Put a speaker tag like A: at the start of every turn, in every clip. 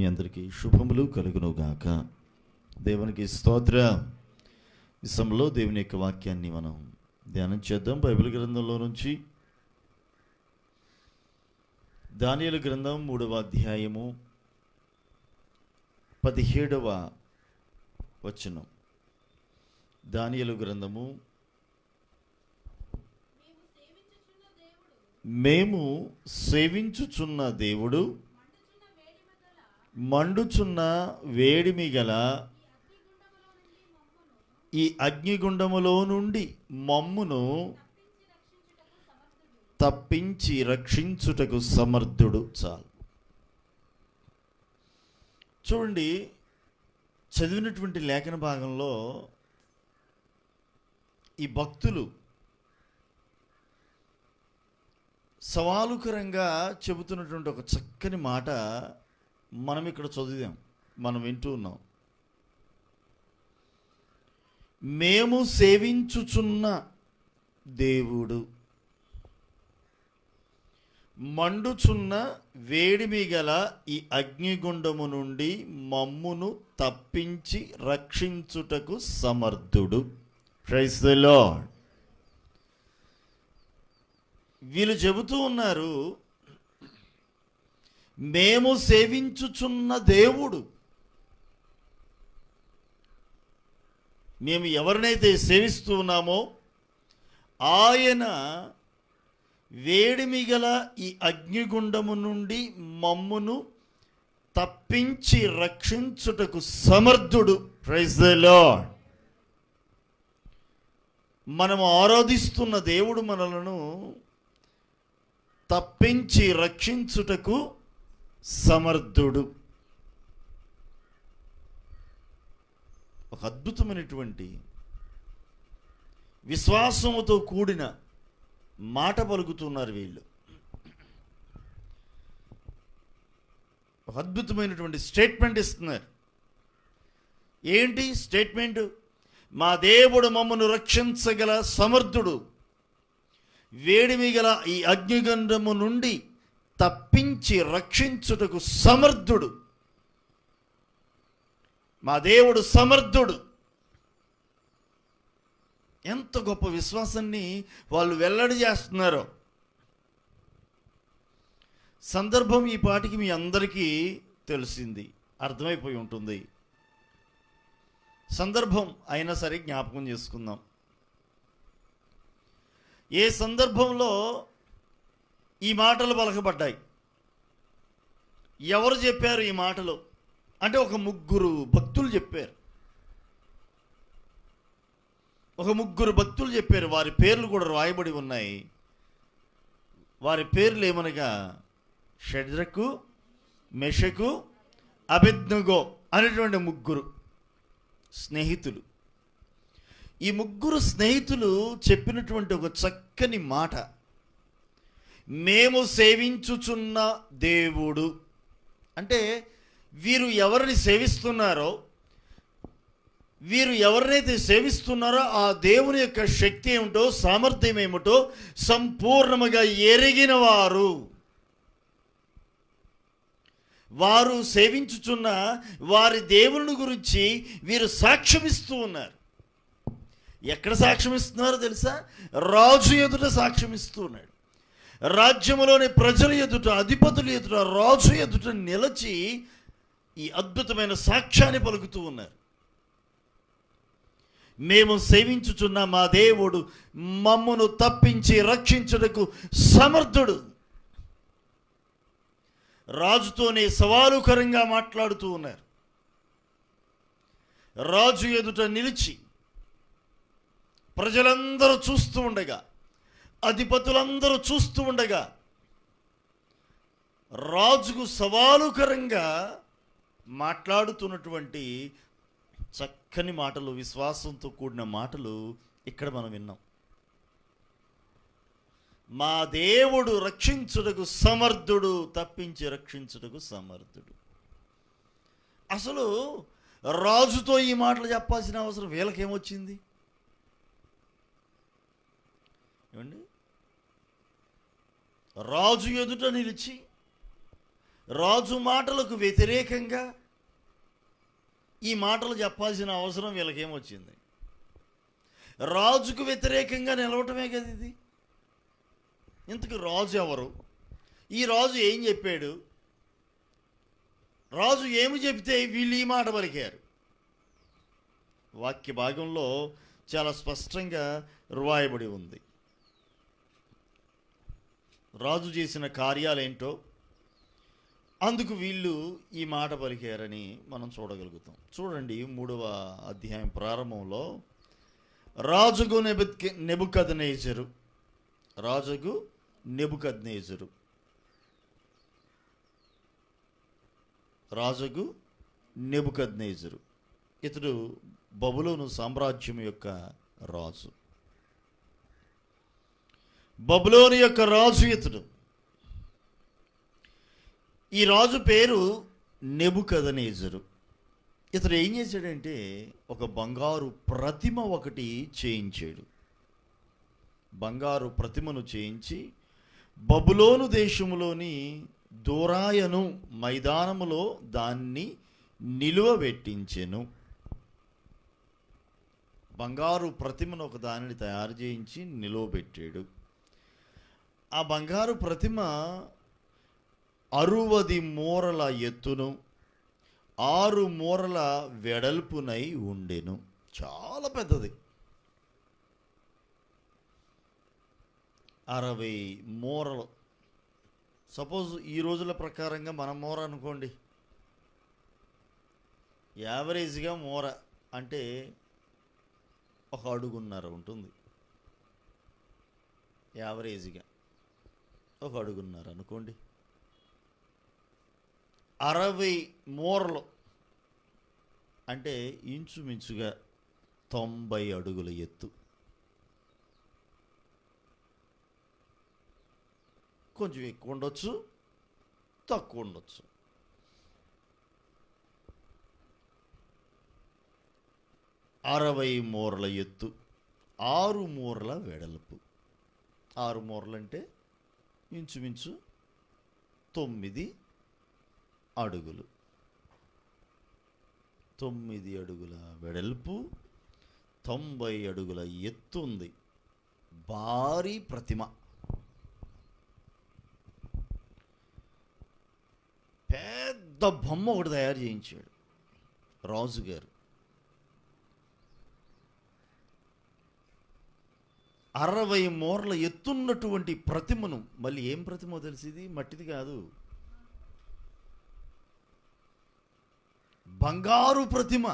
A: మీ అందరికీ శుభములు కలుగునుగాక. దేవునికి స్తోత్రం. ఈ సమయంలో దేవుని యొక్క వాక్యాన్ని మనం ధ్యానం చేద్దాం. బైబిల్ గ్రంథంలో నుంచి దానియేలు గ్రంథం 3వ అధ్యాయము 17వ వచనం. దానియేలు గ్రంథము. మేము సేవించుచున్న దేవుడు మండుచున్న వేడిమి గల ఈ అగ్నిగుండములో నుండి మమ్మును తప్పించి రక్షించుటకు సమర్థుడు. చాలు. చూడండి, చదివినటువంటి లేఖన భాగంలో ఈ భక్తులు సవాలుకరంగా చెబుతున్నటువంటి ఒక చక్కని మాట మనం ఇక్కడ చదివాం, మనం వింటూ ఉన్నాం. మేము సేవించుచున్న దేవుడు మండుచున్న వేడిమి గల ఈ అగ్నిగుండము నుండి మమ్మును తప్పించి రక్షించుటకు సమర్థుడు. Praise the Lord. వీళ్ళు చెబుతూ ఉన్నారు, మేము సేవించుచున్న దేవుడు, మేము ఎవరినైతే సేవిస్తూ ఉన్నామో ఆయన వేడిమి గల ఈ అగ్నిగుండము నుండి మమ్మును తప్పించి రక్షించుటకు సమర్థుడు. Praise the Lord. మనము ఆరాధిస్తున్న దేవుడు మనలను తప్పించి రక్షించుటకు సమర్థుడు. ఒక అద్భుతమైనటువంటి విశ్వాసముతో కూడిన మాట పలుకుతున్నారు వీళ్ళు. ఒక అద్భుతమైనటువంటి స్టేట్మెంట్ ఇస్తున్నారు. ఏంటి స్టేట్మెంట్? మా దేవుడు మమ్మను రక్షించగల సమర్థుడు, వేడిమి గల ఈ అగ్నిగుండము నుండి తప్పించి రక్షించుటకు సమర్థుడు. మా దేవుడు సమర్థుడు. ఎంత గొప్ప విశ్వాసాన్ని వాళ్ళు వెల్లడి చేస్తున్నారో. సందర్భం ఈ పాటికి మీ అందరికీ తెలిసింది, అర్థమైపోయి ఉంటుంది. సందర్భం అయినా సరే జ్ఞాపకం చేసుకుందాం. ఏ సందర్భంలో ఈ మాటలు పలకబడ్డాయి? ఎవరు చెప్పారు ఈ మాటలు? అంటే ఒక ముగ్గురు భక్తులు చెప్పారు. వారి పేర్లు కూడా రాయబడి ఉన్నాయి. వారి పేర్లు ఏమనగా షడ్రకు, మెషకు, అబేద్నెగో అనేటువంటి ముగ్గురు స్నేహితులు. ఈ ముగ్గురు స్నేహితులు చెప్పినటువంటి ఒక చక్కని మాట, మేము సేవించుచున్న దేవుడు. అంటే వీరు ఎవరిని సేవిస్తున్నారో, వీరు ఎవరినైతే సేవిస్తున్నారో ఆ దేవుని యొక్క శక్తి ఏమిటో, సామర్థ్యం ఏమిటో సంపూర్ణముగా ఎరిగిన వారు సేవించుచున్న వారి దేవుని గురించి వీరు సాక్ష్యమిస్తూ ఉన్నారు. ఎక్కడ సాక్ష్యం ఇస్తున్నారో తెలుసా? రాజు ఎదుట సాక్ష్యం ఇస్తూ ఉన్నాడు. రాజ్యములోని ప్రజల ఎదుట, అధిపతుల ఎదుట, రాజు ఎదుట నిలిచి ఈ అద్భుతమైన సాక్ష్యాన్ని పలుకుతూ ఉన్నారు. మేము సేవించుచున్న మా దేవుడు మమ్మును తప్పించి రక్షించుటకు సమర్థుడు. రాజుతోనే సవాలుకరంగా మాట్లాడుతూ ఉన్నారు. రాజు ఎదుట నిలిచి ప్రజలందరూ చూస్తూ ఉండగా, అధిపతులందరూ చూస్తూ ఉండగా రాజుకు సవాలుకరంగా మాట్లాడుతున్నటువంటి చక్కని మాటలు, విశ్వాసంతో కూడిన మాటలు ఇక్కడ మనం విన్నాం. మా దేవుడు రక్షించుటకు సమర్థుడు, తప్పించి రక్షించుటకు సమర్థుడు. అసలు రాజుతో ఈ మాటలు చెప్పాల్సిన అవసరం వీళ్ళకేమొచ్చింది? ఏమండి? రాజు ఎదుట నిలిచి రాజు మాటలకు వ్యతిరేకంగా ఈ మాటలు చెప్పాల్సిన అవసరం వీళ్ళకేమొచ్చింది? రాజుకు వ్యతిరేకంగా నిలవటమే కదా ఇది. ఇంతకు రాజు ఎవరు? ఈ రాజు ఏం చెప్పాడు? రాజు ఏమి చెబితే వీళ్ళు ఈ మాట పలికారు? వాక్య భాగంలో చాలా స్పష్టంగా రాయబడి ఉంది. రాజు చేసిన కార్యాలేంటో, అందుకు వీళ్ళు ఈ మాట పలికారని మనం చూడగలుగుతాం. చూడండి, 3వ అధ్యాయం ప్రారంభంలో రాజుకు నెబుకద్నెజరు ఇతడు బబులోను సామ్రాజ్యం యొక్క రాజు. బబులోను యొక్క రాజు ఇతడు. ఈ రాజు పేరు నెబుకద్నెజరు. ఇతడు ఏం చేశాడంటే ఒక బంగారు ప్రతిమ ఒకటి చేయించాడు. బంగారు ప్రతిమను చేయించి బబులోను దేశములోని దోరాయను మైదానములో దాన్ని నిలువబెట్టించెను. బంగారు ప్రతిమను ఒక దానిని తయారు చేయించి నిలువబెట్టాడు. ఆ బంగారు ప్రతిమ 60 మూరల ఎత్తును 6 మూరల వెడల్పునై ఉండెను. చాలా పెద్దది. 60 మూరలు. సపోజ్ ఈ రోజుల ప్రకారంగా మన మూర అనుకోండి, యావరేజ్గా మూర అంటే 1 అడుగున్నర ఉంటుంది. యావరేజ్గా 1 అడుగున్నర అనుకోండి. 60 మూరలు అంటే ఇంచుమించుగా 90 అడుగుల ఎత్తు. కొంచెం ఎక్కువ ఉండొచ్చు, తక్కువ ఉండొచ్చు. అరవై మూరల ఎత్తు, 6 మూరల వెడల్పు. 6 మూరలు అంటే ఇంచుమించు 9 అడుగులు. 9 అడుగుల వెడల్పు, 90 అడుగుల ఎత్తు ఉంది. భారీ ప్రతిమ. పెద్ద బొమ్మ ఒకటి తయారు చేయించాడు రాజుగారు. 60 మూరల ఎత్తున్నటువంటి ప్రతిమను, మళ్ళీ ఏం ప్రతిమో తెలిసింది, మట్టిది కాదు, బంగారు ప్రతిమ.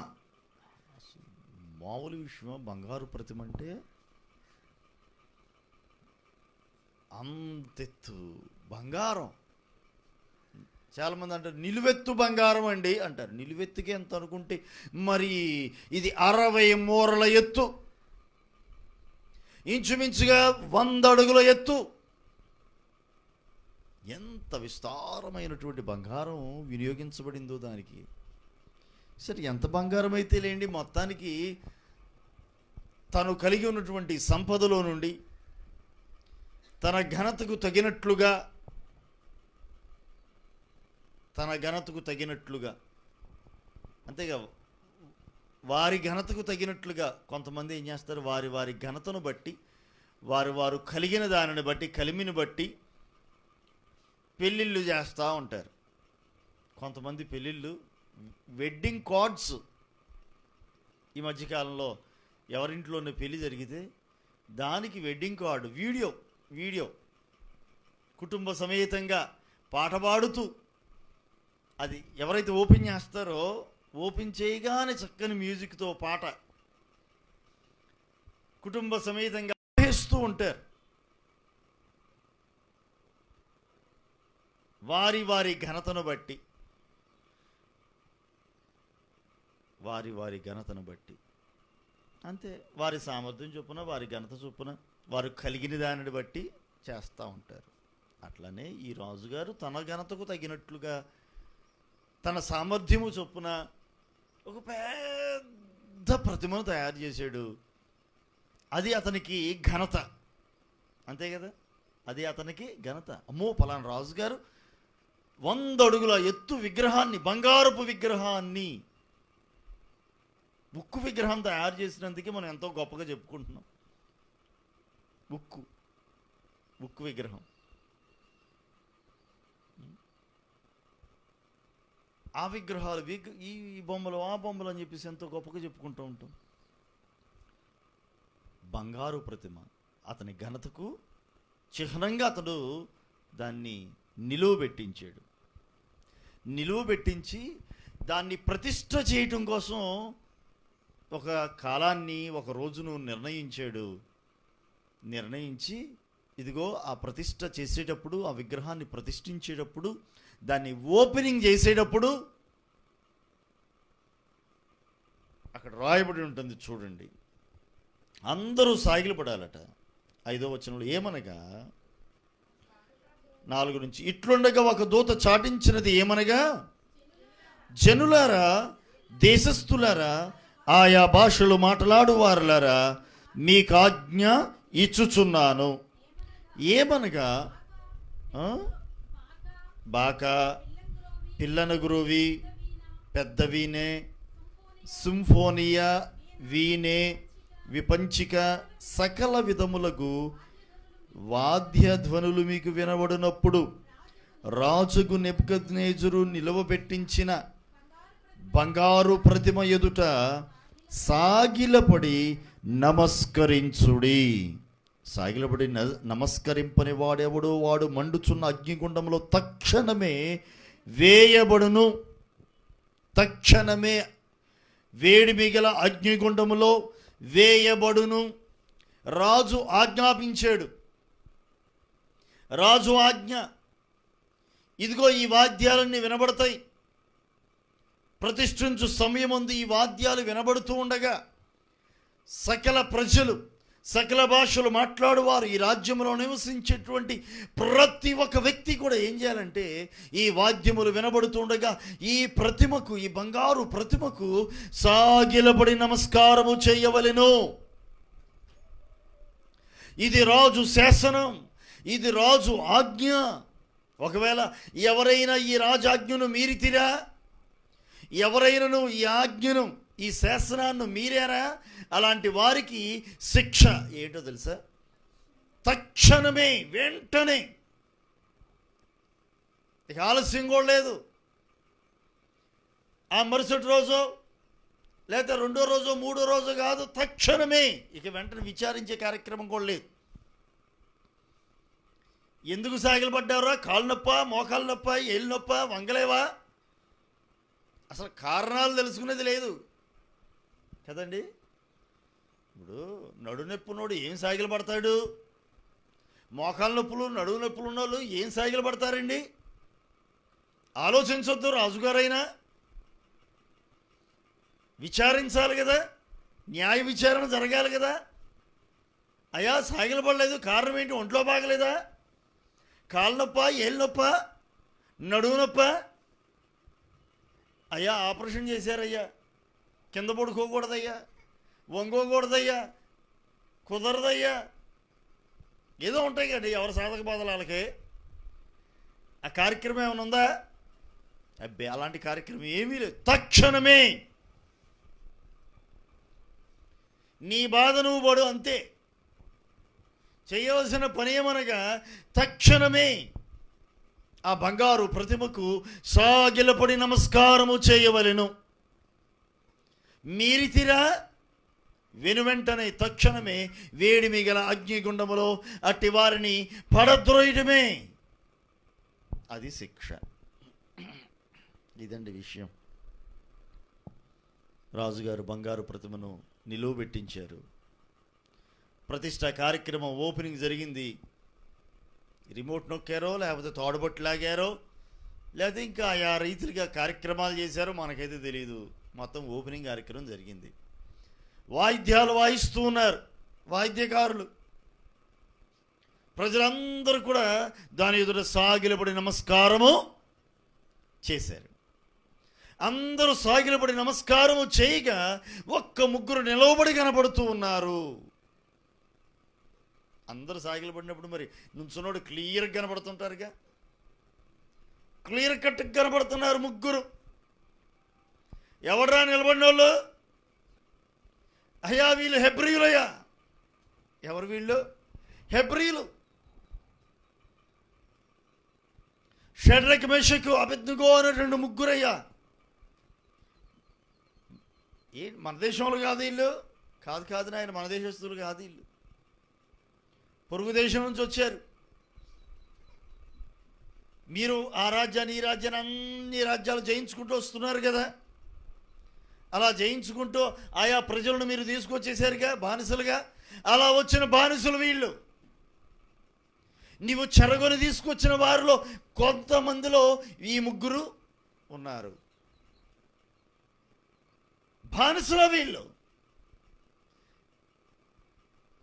A: మామూలు విషయం, బంగారు ప్రతిమ అంటే అంతెత్తు బంగారం. చాలామంది అంటారు నిలువెత్తు బంగారం అండి అంటారు. నిలువెత్తుకి ఎంత అనుకుంటే మరి ఇది 60 మూరల ఎత్తు, ఇంచుమించుగా 100 అడుగుల ఎత్తు. ఎంత విస్తారమైనటువంటి బంగారం వినియోగించబడిందో దానికి. సరే, ఎంత బంగారం అయితే లేండి, మొత్తానికి తను కలిగి ఉన్నటువంటి సంపదలో నుండి తన ఘనతకు తగినట్లుగా అంతేగా, వారి ఘనతకు తగినట్లుగా కొంతమంది ఏం చేస్తారు, వారి ఘనతను బట్టి, వారు కలిగిన దానిని బట్టి, కలిమిని బట్టి పెళ్ళిళ్ళు చేస్తూ ఉంటారు. కొంతమంది పెళ్ళిళ్ళు వెడ్డింగ్ కార్డ్స్. ఈ మధ్యకాలంలో ఎవరింట్లోనే పెళ్ళి జరిగితే దానికి వెడ్డింగ్ కార్డు వీడియో కుటుంబ సమేతంగా పాట పాడుతూ, అది ఎవరైతే ఓపెన్ చేస్తారో ఓపెన్ చేయగానే చక్కని మ్యూజిక్తో పాట కుటుంబ సమేతంగా వేస్తూ ఉంటారు. వారి ఘనతను బట్టి, వారి ఘనతను బట్టి అంతే, వారి సామర్థ్యం చొప్పున, వారి ఘనత చొప్పున, వారు కలిగిన దానిని బట్టి చేస్తూ ఉంటారు. అట్లనే ఈ రాజుగారు తన ఘనతకు తగినట్లుగా, తన సామర్థ్యము చొప్పున ఒక పెద్ద ప్రతిమను తయారు చేశాడు. అది అతనికి ఘనత. అంతే కదా, అది అతనికి ఘనత. అమ్మో, పలానా రాజుగారు 100 అడుగుల ఎత్తు విగ్రహాన్ని, బంగారపు విగ్రహాన్ని, ఉక్కు విగ్రహం తయారు చేసినందుకే మనం ఎంతో గొప్పగా చెప్పుకుంటున్నాం. ఉక్కు విగ్రహం. ఆ విగ్రహాలు, ఈ బొమ్మలు, ఆ బొమ్మలు అని చెప్పేసి ఎంతో గొప్పగా చెప్పుకుంటూ ఉంటాం. బంగారు ప్రతిమ, అతని ఘనతకు చిహ్నంగా అతడు దాన్ని నిలువ పెట్టించి దాన్ని ప్రతిష్ఠ చేయటం కోసం ఒక కాలాన్ని, ఒక రోజును నిర్ణయించి ఇదిగో ఆ ప్రతిష్ఠ చేసేటప్పుడు, ఆ విగ్రహాన్ని ప్రతిష్ఠించేటప్పుడు, దాన్ని ఓపెనింగ్ చేసేటప్పుడు అక్కడ రాయబడి ఉంటుంది చూడండి. అందరూ సాగిలపడాలట. 5వ వచనంలో ఏమనగా 4 నుంచి, ఇట్లుండగా ఒక దూత చాటించినది ఏమనగా, జనులారా, దేశస్థులారా, ఆయా భాషలు మాట్లాడు వారులారా, మీకు ఆజ్ఞ ఇచ్చుచున్నాను. ఏమనగా బాకా, పిల్లన గురువి, పెద్ద వీణే, సింఫోనియా, వీణే, విపంచిక, సకల విధములకు వాద్యధ్వనులు మీకు వినబడినప్పుడు రాజుకు నెబుకద్నెజరు నిలవబెట్టించిన బంగారు ప్రతిమ ఎదుట సాగిలపడి నమస్కరించుడి. సాగిలపడి నమస్కరింపని వాడెవడో వాడు మండుచున్న అగ్నిగుండంలో తక్షణమే వేయబడును. తక్షణమే వేడి మిగల అగ్నిగుండములో వేయబడును. రాజు ఆజ్ఞాపించాడు. రాజు ఆజ్ఞ, ఇదిగో ఈ వాద్యాలన్నీ వినబడతాయి. ప్రతిష్ఠించు సమయమందు ఈ వాద్యాలు వినబడుతూ ఉండగా సకల ప్రజలు, సకల భాషలు మాట్లాడువారు, ఈ రాజ్యంలో నివసించేటువంటి ప్రతి ఒక్క వ్యక్తి కూడా ఏం చేయాలంటే, ఈ వాద్యములు వినబడుతూ ఉండగా ఈ ప్రతిమకు, ఈ బంగారు ప్రతిమకు సాగిలపడి నమస్కారము చేయవలెను. ఇది రాజు శాసనం, ఇది రాజు ఆజ్ఞ. ఒకవేళ ఎవరైనా ఈ రాజాజ్ఞను మీరితిరా, ఎవరైనాను ఈ ఆజ్ఞను, ఈ శాసనాన్ని మీరారా, అలాంటి వారికి శిక్ష ఏంటో తెలుసా? తక్షణమే, వెంటనే, ఇక ఆలస్యం కూడా లేదు. ఆ మరుసటి రోజు లేదా 2వ రోజు, 3వ రోజు కాదు, తక్షణమే, ఇక వెంటనే విచారించే కార్యక్రమం కూడా లేదు. ఎందుకు సాగిలపడ్డారా? కాళ్ళు నొప్ప, మోకాలు నొప్ప, ఏళ్ళు నొప్ప, వంగలేవా? అసలు కారణాలు తెలుసుకునేది లేదు కదండి. ఇప్పుడు నడునొప్పునోడు ఏం సాగిలు పడతాడు? మోకాల నొప్పులు, నడువు నొప్పులు ఉన్న వాళ్ళు ఏం సాగిలు పడతారండి? ఆలోచించొద్దు. రాజుగారైనా విచారించాలి కదా, న్యాయ విచారణ జరగాలి కదా. అయ్యా సాగిలు పడలేదు, కారణం ఏంటి? ఒంట్లో బాగలేదా? కాళ్ళ నొప్ప, ఏళ్ళు నొప్ప, నడువు నొప్ప? అయ్యా ఆపరేషన్ చేశారయ్యా, కింద పడుకోకూడదయ్యా, వంగోకూడదయ్యా, కుదరదయ్యా, ఏదో ఉంటాయి కదండి ఎవరి సాధక బాధలు వాళ్ళకి. ఆ కార్యక్రమం ఏమైనా ఉందా? అబ్బే అలాంటి కార్యక్రమం ఏమీ లేదు. తక్షణమే నీ బాధ నువ్వు పడు, అంతే. చేయవలసిన పని ఏమనగా తక్షణమే ఆ బంగారు ప్రతిమకు సాగిలపడి నమస్కారము చేయవలెను. మీరితిరా, వెనువెంటనే, తక్షణమే వేడి మిగల అగ్నిగుండములో అట్టి వారిని పడద్రోయటమే, అది శిక్ష. ఇదండి విషయం. రాజుగారు బంగారు ప్రతిమను నిలువబెట్టించారు. ప్రతిష్ట కార్యక్రమం ఓపెనింగ్ జరిగింది. రిమోట్ నొక్కారో, లేకపోతే తోడబొట్టు లాగారో, లేకపోతే ఇంకా ఆయా రీతిగా కార్యక్రమాలు చేశారో మనకైతే తెలియదు. మొత్తం ఓపెనింగ్ కార్యక్రమం జరిగింది. వాయిద్యాలు వాయిస్తూ ఉన్నారు వాయిద్యకారులు. ప్రజలందరూ కూడా దాని ఎదుట సాగిలపడి నమస్కారము చేశారు. అందరూ సాగిలపడి నమస్కారము చేయగా ఒక్క ముగ్గురు నిలవబడి కనబడుతూ ఉన్నారు. అందరూ సాగిలపడినప్పుడు మరి నుంచున్నోడు క్లియర్గా కనబడుతుంటారుగా. క్లియర్ కట్ కనబడుతున్నారు ముగ్గురు. ఎవడరా నిలబడిన వాళ్ళు? అయ్యా వీళ్ళు హెబ్రీయులయ్యా. ఎవరు వీళ్ళు? హెబ్రీయులు. షడ్రక్ మేషకు అబేద్నెగో అనే 2 ముగ్గురయ్యా. మన దేశంలో కాదు వీళ్ళు. కాదు నాయన, మన దేశస్తులు కాదు వీళ్ళు. పొరుగు దేశం నుంచి వచ్చారు. మీరు ఆ రాజ్యాన్ని ఈ రాజ్యాన్ని అన్ని రాజ్యాలు జయించుకుంటూ వస్తున్నారు కదా. అలా జయించుకుంటూ ఆయా ప్రజలను మీరు తీసుకొచ్చేసారుగా బానిసలుగా. అలా వచ్చిన బానిసలు వీళ్ళు. నీవు చెరగొని తీసుకొచ్చిన వారిలో కొంతమందిలో ఈ ముగ్గురు ఉన్నారు. బానిసల వీళ్ళు.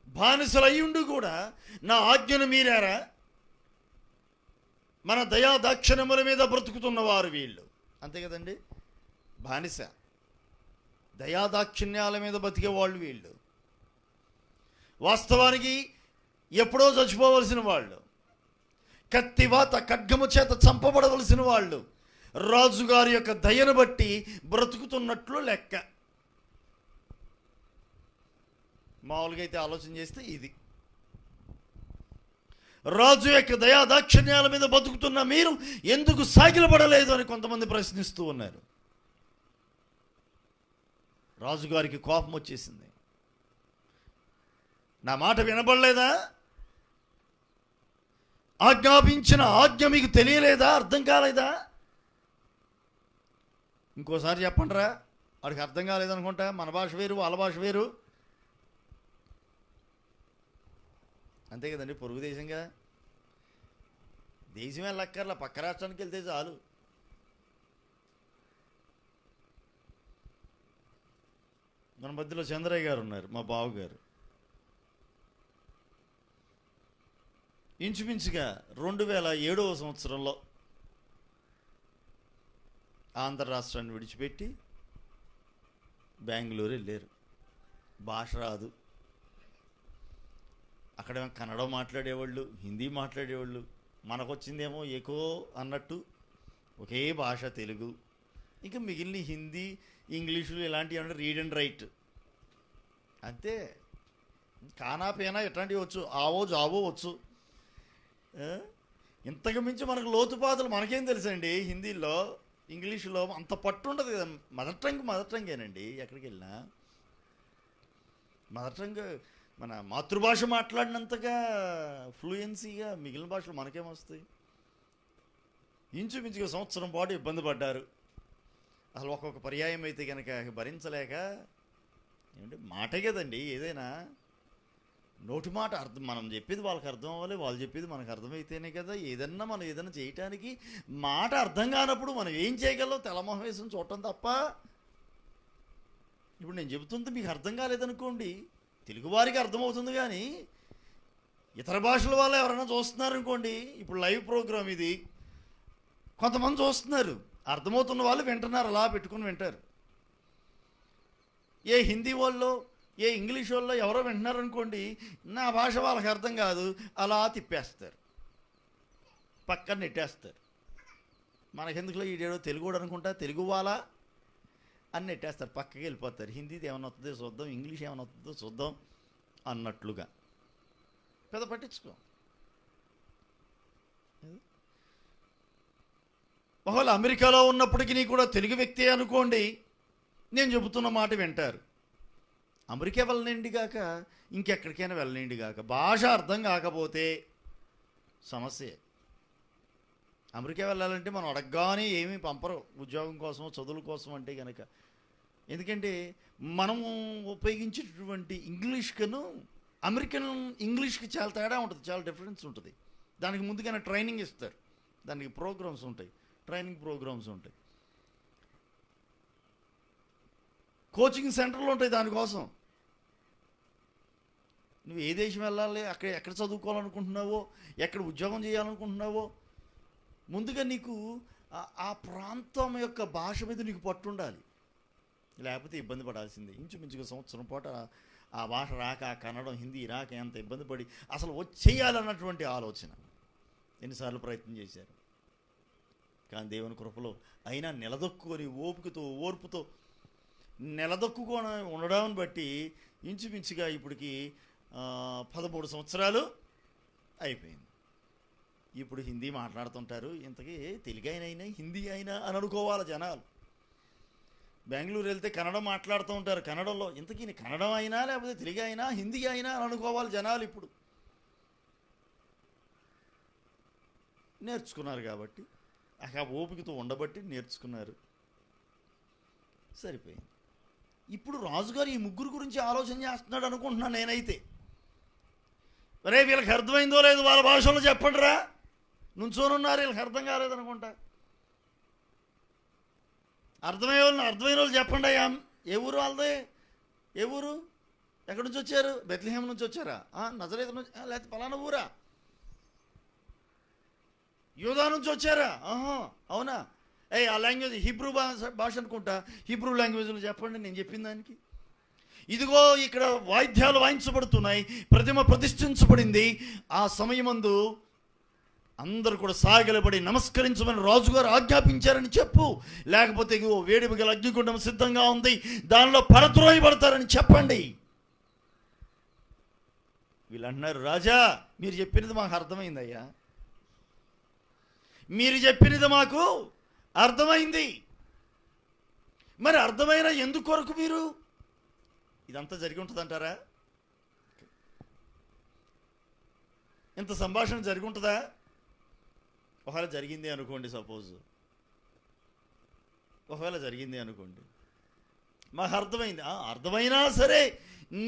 A: బానిసలు అయ్యుండి కూడా నా ఆజ్ఞను మీరారా? మన దయా దాక్షిణ్యముల మీద బ్రతుకుతున్నవారు వీళ్ళు. అంతే కదండి. బానిస, దయాదాక్షిణ్యాల మీద బతికే వాళ్ళు వీళ్ళు. వాస్తవానికి ఎప్పుడో చచ్చిపోవలసిన వాళ్ళు, కత్తివాత ఖడ్గము చేత చంపబడవలసిన వాళ్ళు రాజుగారి యొక్క దయను బట్టి బ్రతుకుతున్నట్లు లెక్క. మామూలుగా అయితే ఆలోచన చేస్తే ఇది. రాజు యొక్క దయా దాక్షిణ్యాల మీద బతుకుతున్న మీరు ఎందుకు సాగిలపడలేదు అని కొంతమంది ప్రశ్నిస్తూ ఉన్నారు. రాజుగారికి కోపం వచ్చేసింది. నా మాట వినబడలేదా? ఆజ్ఞాపించిన ఆజ్ఞ మీకు తెలియలేదా? అర్థం కాలేదా? ఇంకోసారి చెప్పండి రా. వాడికి అర్థం కాలేదనుకుంటా. మన భాష వేరు, వాళ్ళ భాష వేరు. అంతే కదండి. పొరుగు దేశంగా. దేశమే లక్కర్లా, పక్క రాష్ట్రానికి వెళ్తే చాలు. మన మధ్యలో చంద్రయ్య గారు ఉన్నారు, మా బావగారు. ఇంచుమించుగా 2007వ సంవత్సరంలో ఆంధ్ర రాష్ట్రాన్ని విడిచిపెట్టి బెంగళూరు వెళ్ళారు. భాష రాదు. అక్కడ కన్నడ మాట్లాడేవాళ్ళు, హిందీ మాట్లాడేవాళ్ళు. మనకొచ్చిందేమో ఏకో అన్నట్టు ఒకే భాష తెలుగు. ఇంకా మిగిలిన హిందీ, ఇంగ్లీషులు ఇలాంటివి అంటే రీడ్ అండ్ రైట్ అంతే. కానా పేనా ఇట్లాంటివి వచ్చు, ఆవో జావో వచ్చు. ఇంతకు మించి మనకు లోతుపాతలు మనకేం తెలుసండి. హిందీలో, ఇంగ్లీషులో అంత పట్టు ఉండదు కదా. మదర్ టంగేనండి. ఎక్కడికి వెళ్ళినా మదర్ టంగ్, మన మాతృభాష మాట్లాడినంతగా ఫ్లూయెన్సీగా మిగిలిన భాషలు మనకేమొస్తాయి. ఇంచుమించుగా సంవత్సరం పాటు ఇబ్బంది పడ్డారు. అసలు ఒక్కొక్క పర్యాయం అయితే కనుక భరించలేక, ఏమంటే మాటే కదండి ఏదైనా. నోటి మాట అర్థం, మనం చెప్పేది వాళ్ళకి అర్థం అవ్వాలి, వాళ్ళు చెప్పేది మనకు అర్థమైతేనే కదా ఏదన్నా మనం ఏదైనా చేయటానికి. మాట అర్థం కానప్పుడు మనం ఏం చేయగలం? తెల్లమొహం వేసుకుని చూడటం తప్ప. ఇప్పుడు నేను చెబుతుంది మీకు అర్థం కాలేదనుకోండి, తెలుగువారికి అర్థమవుతుంది. కానీ ఇతర భాషల వాళ్ళు ఎవరైనా చూస్తున్నారనుకోండి, ఇప్పుడు లైవ్ ప్రోగ్రామ్ ఇది, కొంతమంది చూస్తున్నారు, అర్థమవుతున్న వాళ్ళు వింటున్నారు, అలా పెట్టుకుని వింటారు. ఏ హిందీ వాళ్ళు, ఏ ఇంగ్లీష్ వాళ్ళు ఎవరో వింటున్నారనుకోండి, నా భాష వాళ్ళకి అర్థం కాదు, అలా తిప్పేస్తారు, పక్కన నెట్టేస్తారు. మనకెందుకులో ఈడేడో తెలుగు కూడా అనుకుంటా, తెలుగు వాళ్ళ అని నెట్టేస్తారు, పక్కకి వెళ్ళిపోతారు. హిందీది ఏమైనా వస్తుందో చూద్దాం, ఇంగ్లీష్ ఏమైనా వస్తుందో చూద్దాం అన్నట్లుగా. పెద్ద పట్టించుకో. ఒకవేళ అమెరికాలో ఉన్నప్పటికీ కూడా తెలుగు వ్యక్తి అనుకోండి, నేను చెబుతున్న మాట వింటారు. అమెరికా వెళ్ళనండి గాక, ఇంకెక్కడికైనా వెళ్ళనండి గాక, భాష అర్థం కాకపోతే సమస్య. అమెరికా వెళ్ళాలంటే మనం అడగగానే ఏమీ పంపరు, ఉద్యోగం కోసం, చదువుల కోసం అంటే కనుక. ఎందుకంటే మనము ఉపయోగించేటటువంటి ఇంగ్లీష్కను అమెరికన్ ఇంగ్లీష్కి చాలా తేడా ఉంటుంది, చాలా డిఫరెన్స్ ఉంటుంది. దానికి ముందుగానే ట్రైనింగ్ ఇస్తారు, దానికి ప్రోగ్రామ్స్ ఉంటాయి, ట్రైనింగ్ ప్రోగ్రామ్స్ ఉంటాయి, కోచింగ్ సెంటర్లు ఉంటాయి దానికోసం. నువ్వు ఏ దేశం వెళ్ళాలి, ఎక్కడ చదువుకోవాలనుకుంటున్నావో, ఎక్కడ ఉద్యోగం చేయాలనుకుంటున్నావో, ముందుగా నీకు ఆ ప్రాంతం యొక్క భాష మీద నీకు పట్టు ఉండాలి. లేకపోతే ఇబ్బంది పడాల్సిందే. ఇంచుమించుగా సంవత్సరం పాటు ఆ భాష రాక, కన్నడం, హిందీ రాక ఎంత ఇబ్బంది పడి అసలు వచ్చేయాలన్నటువంటి ఆలోచన. ఎన్నిసార్లు ప్రయత్నం చేశారు. కానీ దేవుని కృపలో అయినా నిలదొక్కుని ఓర్పుతో నిలదొక్కుకొని ఉండడాన్ని బట్టి ఇంచుమించుగా ఇప్పటికి 13 సంవత్సరాలు అయిపోయింది. ఇప్పుడు హిందీ మాట్లాడుతుంటారు. ఇంతకీ తెలుగు అయినా హిందీ అయినా అని అనుకోవాలి జనాలు. బెంగళూరు వెళ్తే కన్నడం మాట్లాడుతూ ఉంటారు. కన్నడంలో ఇంతకీ కన్నడం అయినా లేకపోతే తెలుగు అయినా హిందీ అయినా అని అనుకోవాలి జనాలు. ఇప్పుడు నేర్చుకున్నారు కాబట్టి, ఆ ఓపికతో ఉండబట్టి నేర్చుకున్నారు, సరిపోయింది. ఇప్పుడు రాజుగారు ఈ ముగ్గురు గురించి ఆలోచన చేస్తున్నాడు అనుకుంటున్నాను నేనైతే. రే వీళ్ళకి అర్థమైందో లేదు వాళ్ళ భాషలో చెప్పండి రా, నుంచోనున్నారు, వీళ్ళకి అర్థం కాలేదనుకుంటా. అర్థమైన వాళ్ళు చెప్పండి అయ్యా. ఏ ఊరు వాళ్ళది? ఏ ఊరు? ఎక్కడి నుంచి వచ్చారు? బెత్లెహేమ్ నుంచి వచ్చారా? నజరేతు నుంచి, లేకపోతే పలానా ఊరా? యూదా నుంచి వచ్చారా? అవునా? ఆ లాంగ్వేజ్ హీబ్రూ భాష అనుకుంటా. హీబ్రూ లాంగ్వేజ్లో చెప్పండి నేను చెప్పిన దానికి. ఇదిగో ఇక్కడ వాయిద్యాలు వాయించబడుతున్నాయి, ప్రతిమ ప్రతిష్ఠించబడింది. ఆ సమయమందు అందరూ కూడా సాగిలబడి నమస్కరించమని రాజుగారు ఆజ్ఞాపించారని చెప్పు. లేకపోతే వేడిమి గల అగ్నిగుండం సిద్ధంగా ఉంది, దానిలో పడతారని చెప్పండి. వీళ్ళు అంటున్నారు, రాజా మీరు చెప్పినది మాకు అర్థమైందయ్యా, మీరు చెప్పినది మాకు అర్థమైంది. మరి అర్థమైనా ఎందుకొరకు మీరు ఇదంతా జరిగి ఉంటుందంటారా? ఇంత సంభాషణ జరిగి ఉంటుందా? ఒకవేళ జరిగింది అనుకోండి, ఒకవేళ జరిగింది అనుకోండి, మాకు అర్థమైంది. అర్థమైనా సరే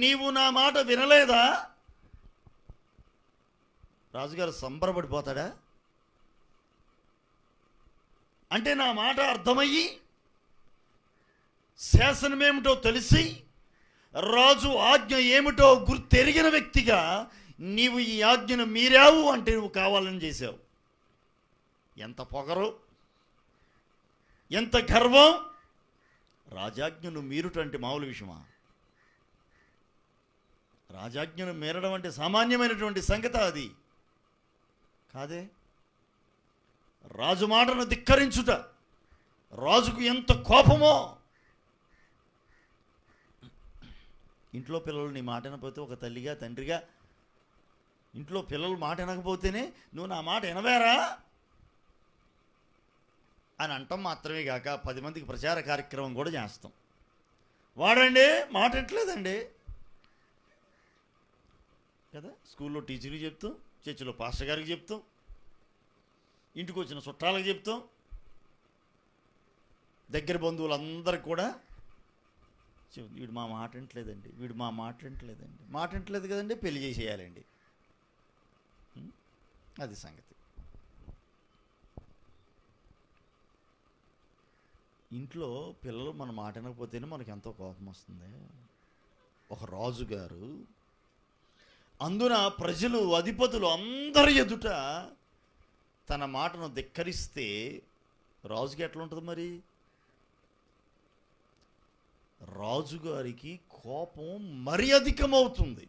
A: నీవు నా మాట వినలేదా? రాజుగారు సంబరపడిపోతాడా? అంటే నా మాట అర్థమయ్యి శాసనమేమిటో తెలిసి రాజు ఆజ్ఞ ఏమిటో గుర్తెరిగిన వ్యక్తిగా నీవు ఈ ఆజ్ఞను మీరావు అంటే నువ్వు కావాలని చేశావు. ఎంత పొగరు, ఎంత గర్వం! రాజాజ్ఞను మీరుటంటే మామూలు విషయమా? రాజాజ్ఞను మీరడం అంటే సామాన్యమైనటువంటి సంగతి అది కాదే. రాజు మాటను ధిక్కరించుట రాజుకు ఎంత కోపమో. ఇంట్లో పిల్లలు నీ మాట వినకపోతే, ఒక తల్లిగా తండ్రిగా ఇంట్లో పిల్లలు మాట వినకపోతేనే నువ్వు నా మాట వినవేరా అని అంటాం. మాత్రమే కాక 10 మందికి ప్రచార కార్యక్రమం కూడా చేస్తాం. వాడండి మాట వినట్లేదండి కదా, స్కూల్లో టీచర్కి చెప్తాం, చర్చిలో పాస్టర్ గారికి చెప్తాం, ఇంటికి వచ్చిన చుట్టాలకు చెప్తాం, దగ్గర బంధువులందరికీ కూడా వీడు మా మాట వింటలేదండి, వీడు మా మాట వింటలేదండి, మాట వింటలేదు కదండి, పెళ్లి చేసేయాలండి. అది సంగతి. ఇంట్లో పిల్లలు మన మాట వినకపోతేనే మనకు ఎంతో కోపం వస్తుంది. ఒక రాజుగారు అందున ప్రజలు, అధిపతులు అందరి ఎదుట తన మాటను ధిక్కరిస్తే రాజుకి ఎట్లా ఉంటుంది? మరి రాజుగారికి కోపం మరి అధికమవుతుంది,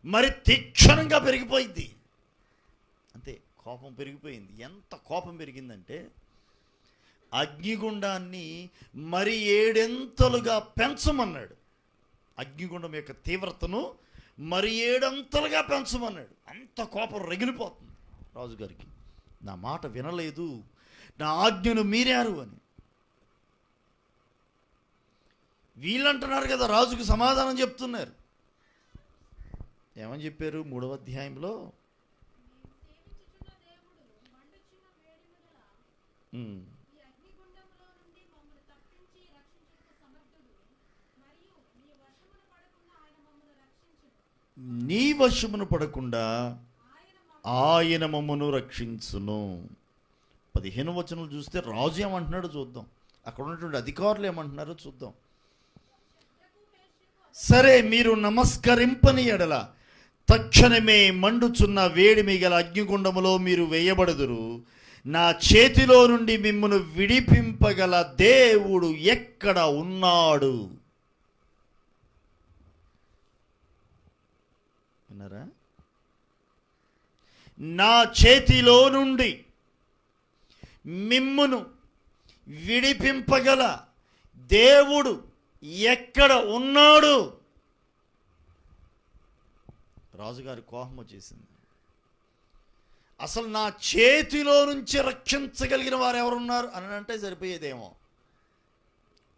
A: మరి తీక్షణంగా పెరిగిపోయింది. అంతే, కోపం పెరిగిపోయింది. ఎంత కోపం పెరిగిందంటే అగ్నిగుండాన్ని మరి 7 పెంచమన్నాడు. అగ్నిగుండం యొక్క తీవ్రతను మరి 7 పెంచమన్నాడు. అంత కోపం రగిలిపోతుంది రాజుగారికి. నా మాట వినలేదు, నా ఆజ్ఞను మీరారు అని. వీళ్ళంటున్నారు కదా, రాజుకు సమాధానం చెప్తున్నారు. ఏమని చెప్పారు? 3వ అధ్యాయంలో నీ వశమును పడకుండా ఆయన మమ్మను రక్షించును. 15వ వచనం చూస్తే రాజు ఏమంటున్నాడో చూద్దాం, అక్కడ ఉన్నటువంటి అధికారులు ఏమంటున్నారో చూద్దాం. సరే, మీరు నమస్కరింపని ఎడల తక్షణమే మండుచున్న వేడిమి గల అగ్నిగుండములో మీరు వేయబడుదురు. నా చేతిలో నుండి మిమ్మను విడిపింపగల దేవుడు ఎక్కడ ఉన్నాడు? విన్నారా? నా చేతిలో నుండి మిమ్మును విడిపింపగల దేవుడు ఎక్కడ ఉన్నాడు? రాజుగారి కోపం వచ్చేసింది. అసలు నా చేతిలో నుంచి రక్షించగలిగిన వారు ఎవరున్నారు అని అంటే సరిపోయేదేమో,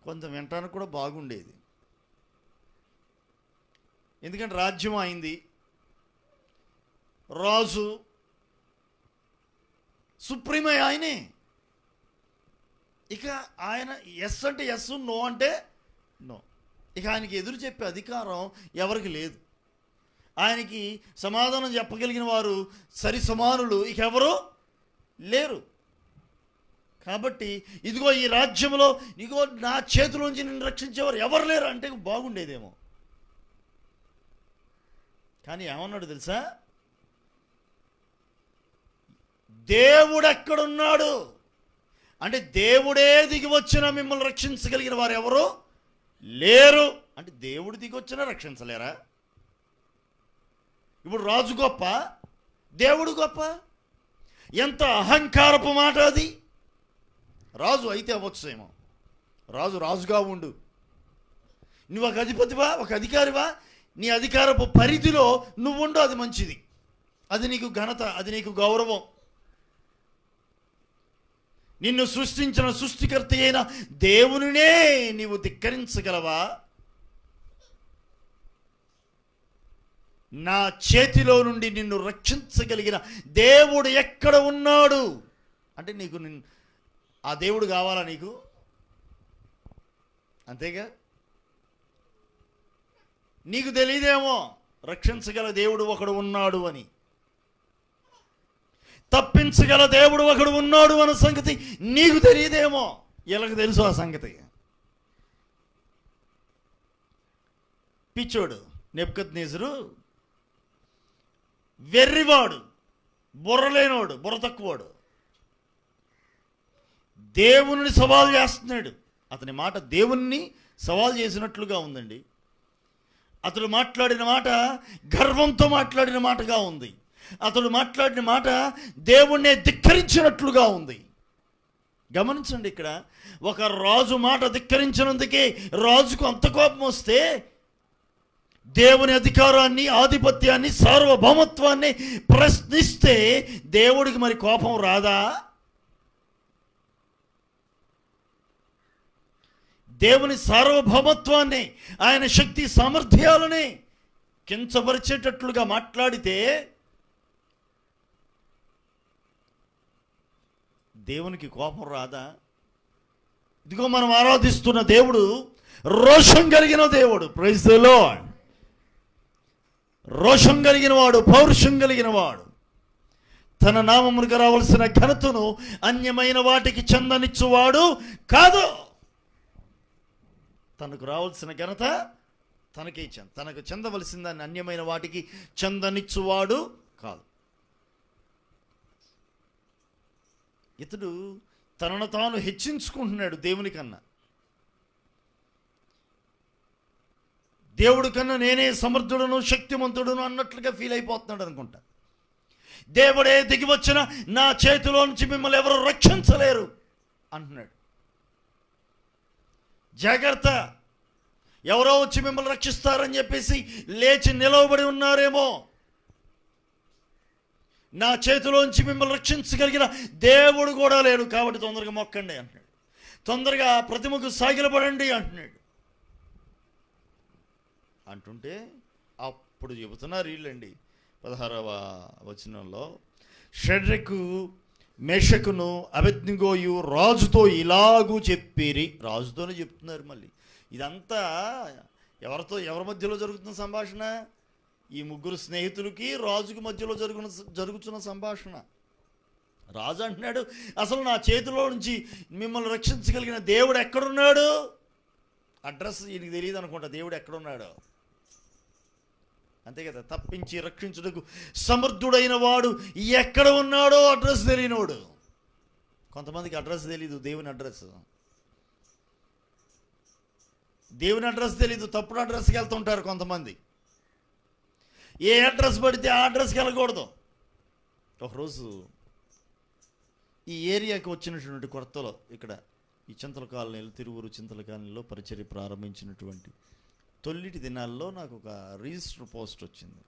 A: కొంత వినటానికి కూడా బాగుండేది. ఎందుకంటే రాజ్యం అయింది, రాజు సుప్రీమే ఆయనే. ఇక ఆయన ఎస్ అంటే ఎస్, నో అంటే నో. ఇక ఆయనకి ఎదురు చెప్పే అధికారం ఎవరికి లేదు. ఆయనకి సమాధానం చెప్పగలిగిన వారు సరి సమానులు ఇక ఎవరు లేరు. కాబట్టి ఇదిగో ఈ రాజ్యంలో ఇదిగో నా చేతిలోంచి నిన్ను రక్షించేవారు ఎవరు లేరు అంటే బాగుండేదేమో. కానీ ఏమన్నాడు తెలుసా? దేవుడు ఎక్కడున్నాడు అంటే దేవుడే దిగి వచ్చినా మిమ్మల్ని రక్షించగలిగిన వారు ఎవరు లేరు అంటే దేవుడు దిగి వచ్చినా రక్షించలేరా? ఇప్పుడు రాజు గొప్ప, దేవుడు గొప్ప? ఎంత అహంకారపు మాట అది! రాజు అయితే అవ్వచ్చేమో, రాజు రాజుగా ఉండు, నువ్వు ఒక అధిపతివా, ఒక అధికారివా, నీ అధికారపు పరిధిలో నువ్వు ఉండు, అది మంచిది, అది నీకు ఘనత, అది నీకు గౌరవం. నిన్ను సృష్టించిన సృష్టికర్త అయిన దేవునినే నీవు ధిక్కరించగలవా? నా చేతిలో నుండి నిన్ను రక్షించగలిగిన దేవుడు ఎక్కడ ఉన్నాడు అంటే నీకు ఆ దేవుడు కావాలా నీకు? అంతేగా? నీకు తెలియదేమో రక్షించగల దేవుడు ఒకడు ఉన్నాడు అని, తప్పించగల దేవుడు ఒకడు ఉన్నాడు అన్న సంగతి నీకు తెలియదేమో. వీళ్ళకి తెలుసు ఆ సంగతి. పిచ్చోడు నెబుకద్నెజరు వెర్రివాడు, బుర్రలేనోడు, బుర్ర తక్కువవాడు, దేవుని సవాల్ చేస్తున్నాడు. అతని మాట దేవుణ్ణి సవాల్ చేసినట్లుగా ఉందండి. అతడు మాట్లాడిన మాట గర్వంతో మాట్లాడిన మాటగా ఉంది. అతడు మాట్లాడిన మాట దేవుణ్ణే ధిక్కరించినట్లుగా ఉంది. గమనించండి, ఇక్కడ ఒక రాజు మాట ధిక్కరించినందుకే రాజుకు అంత కోపం వస్తే, దేవుని అధికారాన్ని, ఆధిపత్యాన్ని, సార్వభౌమత్వాన్ని ప్రశ్నిస్తే దేవుడికి మరి కోపం రాదా? దేవుని సార్వభౌమత్వాన్ని, ఆయన శక్తి సామర్థ్యాలని కించపరిచేటట్లుగా మాట్లాడితే దేవునికి కోపం రాదా? ఇదిగో మనం ఆరాధిస్తున్న దేవుడు రోషం కలిగిన దేవుడు. Praise the Lord. రోషం కలిగిన వాడు, పౌరుషం కలిగిన వాడు, తన నామమునకు రావాల్సిన ఘనతను అన్యమైన వాటికి చెందనిచ్చువాడు కాదు. తనకు రావాల్సిన ఘనత తనకే తనకు చెందవలసిన దాన్ని అన్యమైన వాటికి చెందనిచ్చువాడు కాదు. ఇతడు తనను తాను హెచ్చించుకుంటున్నాడు దేవుని కన్నా. దేవుడి కన్నా నేనే సమర్థుడును, శక్తిమంతుడును అన్నట్లుగా ఫీల్ అయిపోతున్నాడు అనుకుంటా. దేవుడే దిగి వచ్చిన నా చేతిలో నుంచి మిమ్మల్ని ఎవరు రక్షించలేరు అంటున్నాడు. జాగ్రత్త, ఎవరో వచ్చి మిమ్మల్ని రక్షిస్తారని చెప్పేసి లేచి నిలవబడి ఉన్నారేమో. నా చేతిలోంచి మిమ్మల్ని రక్షించగలిగిన దేవుడు కూడా లేడు, కాబట్టి తొందరగా మొక్కండి అంటున్నాడు. తొందరగా ప్రతిమకు సాగిలపడండి అంటున్నాడు. అంటుంటే అప్పుడు చెబుతున్నారు వీళ్ళండి 16వ వచనంలో, షడ్రకు మేషకును అబేద్నెగోయు రాజుతో ఇలాగూ చెప్పిరి. రాజుతోనే చెప్తున్నారు. మళ్ళీ ఇదంతా ఎవరి మధ్యలో జరుగుతున్న సంభాషణ? ఈ ముగ్గురు స్నేహితులకి రాజుకి మధ్యలో జరుగుతున్న సంభాషణ. రాజు అంటున్నాడు, అసలు నా చేతిలో నుంచి మిమ్మల్ని రక్షించగలిగిన దేవుడు ఎక్కడున్నాడు? అడ్రస్ ఈయనకి తెలియదు అనుకుంటా దేవుడు ఎక్కడున్నాడు. అంతే కదా, తప్పించి రక్షించుటకు సమర్థుడైన వాడు ఎక్కడ ఉన్నాడో అడ్రస్ తెలియనోడు. కొంతమందికి అడ్రస్ తెలీదు, దేవుని అడ్రస్. దేవుని అడ్రస్ తెలీదు, తప్పుడు అడ్రస్కి వెళ్తుంటారు కొంతమంది. ఏ అడ్రస్ పడితే ఆ అడ్రస్కి వెళ్ళకూడదు. ఒకరోజు ఈ ఏరియాకి వచ్చినటువంటి కొత్తలో ఇక్కడ ఈ చింతల కాలనీలో, తిరువురు చింతల కాలనీలో పరిచర్య ప్రారంభించినటువంటి తొలిటి దినాల్లో నాకు ఒక రిజిస్టర్ పోస్ట్ వచ్చింది.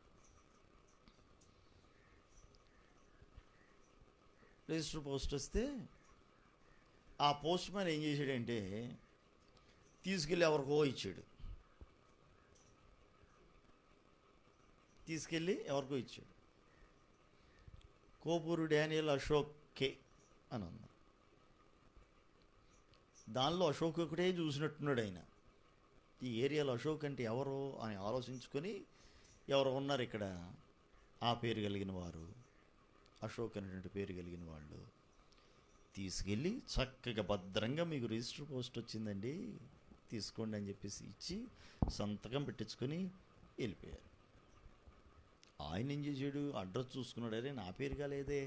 A: రిజిస్టర్ పోస్ట్ వస్తే ఆ పోస్ట్ మ్యాన్ ఏం చేశాడంటే తీసుకెళ్ళి ఎవరికో ఇచ్చాడు. కోపూరు డానియల్ అశోక్ కే అని ఉంది. దానిలో అశోక్ ఒకటే చూసినట్టున్నాడు ఆయన. ఈ ఏరియాలో అశోక్ అంటే ఎవరు అని ఆలోచించుకొని ఎవరు ఉన్నారు ఇక్కడ ఆ పేరు కలిగిన వారు, అశోక్ అనేటువంటి పేరు కలిగిన వాళ్ళు తీసుకెళ్ళి చక్కగా భద్రంగా మీకు రిజిస్టర్ పోస్ట్ వచ్చిందండి తీసుకోండి అని చెప్పేసి ఇచ్చి సంతకం పెట్టించుకొని వెళ్ళిపోయారు. ఆయన ఏం చేసాడు, అడ్రస్ చూసుకున్నాడు, అరే నా పేరు కాలేదే,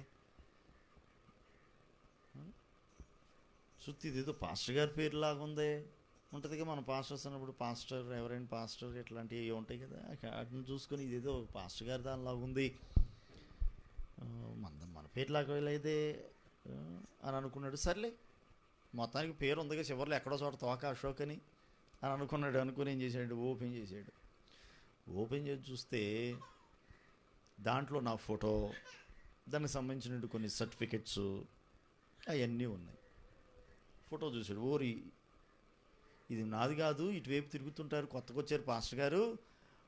A: చూస్తే ఇదేదో పాస్టర్ గారి పేరు లాగా ఉందే, ఉంటుందిగా మన పాస్టర్స్ అన్నప్పుడు పాస్టర్ ఎవరైనా పాస్టర్ ఇట్లాంటివి ఉంటాయి కదా, వాటిని చూసుకొని ఇదేదో పాస్టర్ గారి దానిలాగా ఉంది, మన పేరు లాగా లేదే అని అనుకున్నాడు. సర్లే మొత్తానికి పేరు ఉందిగా, చివరిలో ఎక్కడో చోట తోక అశోక్ అని అనుకున్నాడు. అనుకుని ఏం చేశాడు, ఓపెన్ చేసి చూస్తే దాంట్లో నా ఫోటో, దానికి సంబంధించిన కొన్ని సర్టిఫికెట్స్ అవన్నీ ఉన్నాయి. ఫోటో చూశాడు, ఓరి ఇది నాది కాదు, ఇటువైపు తిరుగుతుంటారు, కొత్తగా వచ్చారు పాస్టర్ గారు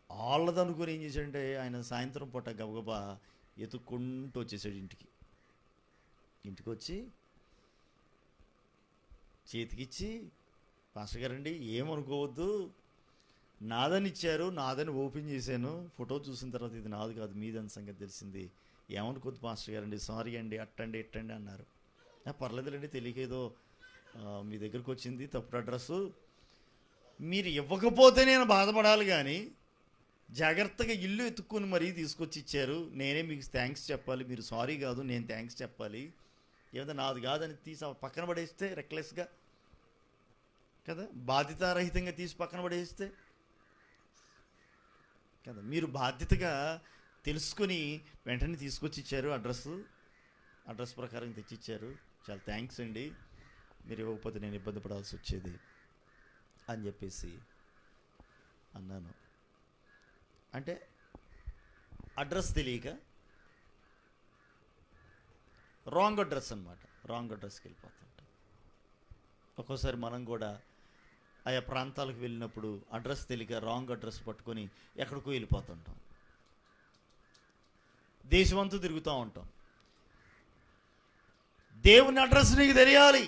A: వాళ్ళది అనుకుని ఏం చేశాడంటే ఆయన సాయంత్రం పూట గబగబా ఎత్తుక్కుంటూ వచ్చేసాడు ఇంటికి వచ్చి చేతికిచ్చి, పాస్టర్ గారండి ఏమనుకోవద్దు, నాదని ఇచ్చారు, నాదని ఓపెన్ చేశాను, ఫోటో చూసిన తర్వాత ఇది నాది కాదు మీదని సంగతి తెలిసింది, ఏమనుకోవద్దు పాస్టర్ గారండి, సారీ అండి, అట్టండి ఇట్టండి అన్నారు. పర్లేదులేండి, తెలియకేదో మీ దగ్గరకు వచ్చింది తప్పుడు అడ్రస్సు, మీరు ఇవ్వకపోతే నేను బాధపడాలి కానీ జాగ్రత్తగా ఇల్లు ఎత్తుక్కొని మరీ తీసుకొచ్చి ఇచ్చారు, నేనే మీకు థ్యాంక్స్ చెప్పాలి, మీరు సారీ కాదు నేను థ్యాంక్స్ చెప్పాలి, ఏమైనా నాది కాదని తీసి పక్కన పడేస్తే రెక్లెస్గా కదా, బాధ్యతారహితంగా తీసి పక్కన పడేస్తే కదా, మీరు బాధ్యతగా తెలుసుకొని వెంటనే తీసుకొచ్చి ఇచ్చారు, అడ్రస్ ప్రకారం తెచ్చిచ్చారు, చాలా థ్యాంక్స్ అండి, మీరు ఇవ్వకపోతే నేను ఇబ్బంది పడాల్సి వచ్చేది అని చెప్పేసి అన్నాను. అంటే అడ్రస్ తెలియక రాంగ్ అడ్రస్ అనమాట, రాంగ్ అడ్రస్కి వెళ్ళిపోతుంటాం. ఒక్కోసారి మనం కూడా ఆయా ప్రాంతాలకు వెళ్ళినప్పుడు అడ్రస్ తెలియక రాంగ్ అడ్రస్ పట్టుకొని ఎక్కడికో వెళ్ళిపోతుంటాం, దేశమంతా తిరుగుతూ ఉంటాం. దేవుని అడ్రస్ నీకు తెలియాలి,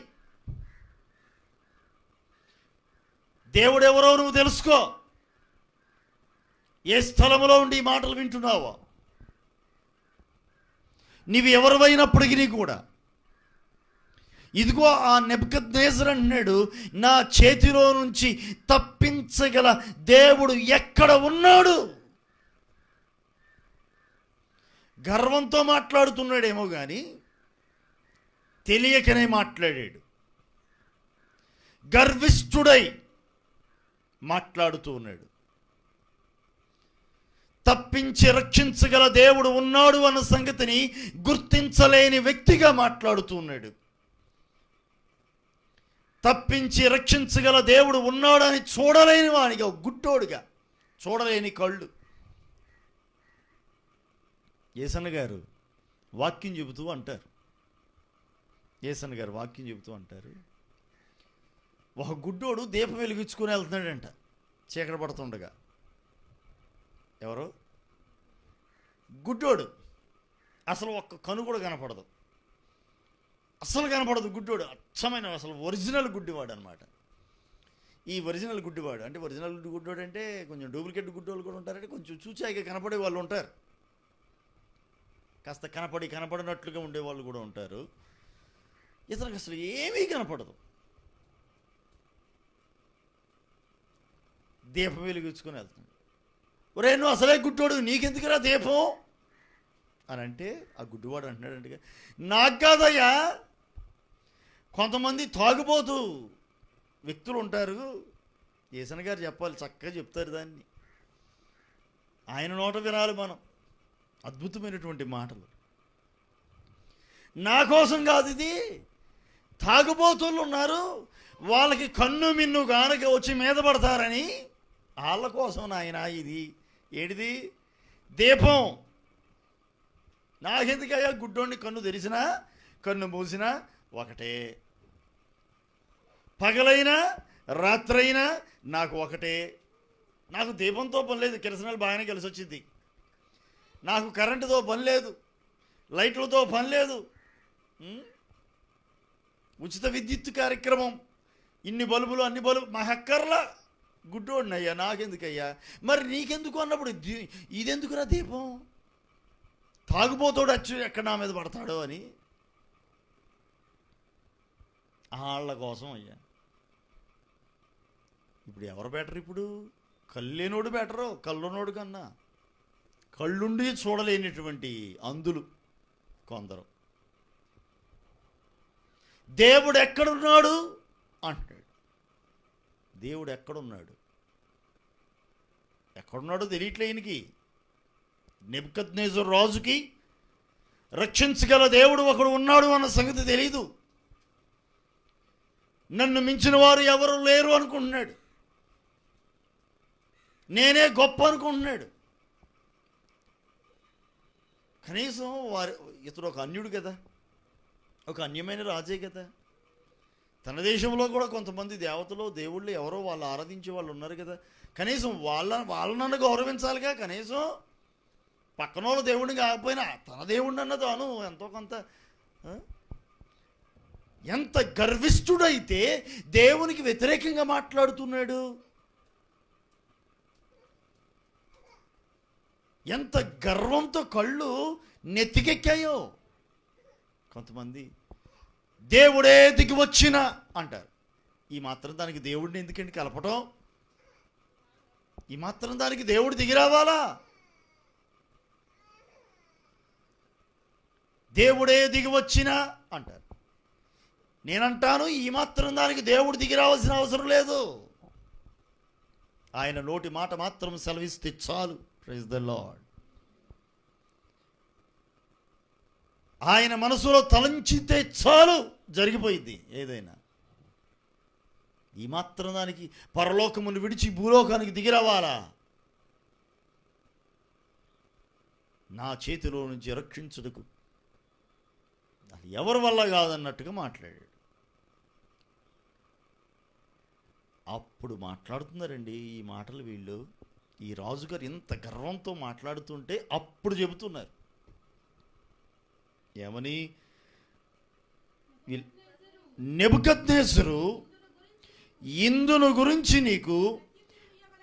A: దేవుడెవరో నువ్వు తెలుసుకో. ఏ స్థలంలో ఉండి ఈ మాటలు వింటున్నావో, నీవు ఎవరివైనప్పటికీ కూడా ఇదిగో ఆ నెబుకద్నెజర్ అన్నాడు, నా చేతిలో నుంచి తప్పించగల దేవుడు ఎక్కడ ఉన్నాడు. గర్వంతో మాట్లాడుతున్నాడేమో కానీ తెలియకనే మాట్లాడాడు, గర్విష్ఠుడై మాట్లాడుతూ ఉన్నాడు. తప్పించి రక్షించగల దేవుడు ఉన్నాడు అన్న సంగతిని గుర్తించలేని వ్యక్తిగా మాట్లాడుతూ ఉన్నాడు. తప్పించి రక్షించగల దేవుడు ఉన్నాడని చూడలేని వాడిగా, గుడ్డోడుగా, చూడలేని కళ్ళు. యేసన్న గారు వాక్యం చెబుతూ అంటారు, ఒక గుడ్డోడు దీపం వెలిగించుకొని వెళ్తున్నాడంట చీకటి పడుతుండగా. ఎవరో గుడ్డోడు, అసలు ఒక్క కను కూడా కనపడదు, గుడ్డోడు, అచ్చమైన అసలు ఒరిజినల్ గుడ్డివాడు అనమాట. ఈ ఒరిజినల్ గుడ్డివాడు అంటే, ఒరిజినల్ గుడ్డోడు అంటే కొంచెం డూప్లికేట్ గుడ్డోళ్ళు కూడా ఉంటారంటే కొంచెం చూచాయిగా కనపడే వాళ్ళు ఉంటారు, కాస్త కనపడినట్లుగా ఉండేవాళ్ళు కూడా ఉంటారు. ఇతనికి అసలు ఏమీ కనపడదు, దీపం వెలిగించుకొని వెళ్తాడు. ఒరే నువ్వు అసలే గుడ్డోడు, నీకెందుకురా దీపం అని అంటే ఆ గుడ్డివాడు అంటున్నాడంటే, నాకు కాదయ్యా, కొంతమంది తాగుబోతు వ్యక్తులు ఉంటారు, యేసన్న గారు చెప్పాలి, చక్కగా చెప్తారు దాన్ని, ఆయన నోట వినాలి మనం, అద్భుతమైనటువంటి మాటలు. నా కోసం కాదు ఇది. తాగుబోతులు ఉన్నారు, వాళ్ళకి కన్ను మిన్ను గానక వచ్చి మీద పడతారని, వాళ్ళ కోసం నాయన ఇది. ఏడిది? దీపం. నాకెందుకయ్యా గుడ్డోడిని కన్ను తెరిచినా కన్ను మూసినా ఒకటే, పగలైనా రాత్రైనా నాకు ఒకటే. నాకు దీపంతో పని లేదు, కిరసనాలు బాగానే కలిసి వచ్చింది. నాకు కరెంటుతో పని లేదు, లైట్లతో పని లేదు. ఉచిత విద్యుత్ కార్యక్రమం, ఇన్ని బల్బులు అన్ని బల్బు మా హక్కర్లా గుడ్డోడినయ్యా, నాకెందుకయ్యా. మరి నీకెందుకు అన్నప్పుడు ఇదెందుకురా దీపం? తాగుబోతాడు వచ్చి ఎక్కడ నా మీద పడతాడో అని. వాళ్ళ కోసం అయ్యా. ఇప్పుడు ఎవరు బెటర్? ఇప్పుడు కళ్ళేనోడు బెటరు కళ్ళునోడు కన్నా. కళ్ళుండి చూడలేనిటువంటి అందులు కొందరు. దేవుడు ఎక్కడున్నాడు అంటాడు. దేవుడు ఎక్కడున్నాడు? ఎక్కడున్నాడో తెలియట్లే ఈయనకి. నెబుకద్నెజరు రాజుకి రక్షించగల దేవుడు ఒకడు ఉన్నాడు అన్న సంగతి తెలీదు. నన్ను మించిన వారు ఎవరు లేరు అనుకుంటున్నాడు. నేనే గొప్ప అనుకుంటున్నాడు. కనీసం ఇతడు ఒక అన్యుడు కదా, ఒక అన్యమైన రాజే కదా. తన దేశంలో కూడా కొంతమంది దేవతలు దేవుళ్ళు ఎవరో వాళ్ళు ఆరాధించే వాళ్ళు ఉన్నారు కదా. కనీసం వాళ్ళనన్ను గౌరవించాలిగా. కనీసం పక్కన వాళ్ళు దేవుడిని కాకపోయినా తన దేవుడిని అన్నది అను ఎంతో కొంత. ఎంత గర్విష్ఠుడైతే దేవునికి వ్యతిరేకంగా మాట్లాడుతున్నాడు. ఎంత గర్వంతో కళ్ళు నెత్తికెక్కాయో. కొంతమంది దేవుడే దిగి వచ్చిన అంటారు. ఈ మాత్రం దానికి దేవుడిని ఎందుకండి కలపటం? ఈ మాత్రం దానికి దేవుడు దిగి రావాలా? దేవుడే దిగి వచ్చిన అంటారు. నేనంటాను, ఈ మాత్రం దానికి దేవుడు దిగి రావాల్సిన అవసరం లేదు. ఆయన నోటి మాట మాత్రం సెలవిస్తే చాలు. Praise the Lord. ఆయన మనసులో తలంచితే చాలు, జరిగిపోయింది ఏదైనా. ఈ మాత్రం దానికి పరలోకమును విడిచి భూలోకానికి దిగి రావాలా? నా చేతిలో నుంచి రక్షించుటకు ఎవరి వల్ల కాదన్నట్టుగా మాట్లాడాడు. అప్పుడు మాట్లాడుతున్నారండి ఈ మాటలు వీళ్ళు. ఈ రాజుగారు ఇంత గర్వంతో మాట్లాడుతుంటే అప్పుడు చెబుతున్నారు ఏమని? నెబుకద్నెజరు, ఇందును గురించి నీకు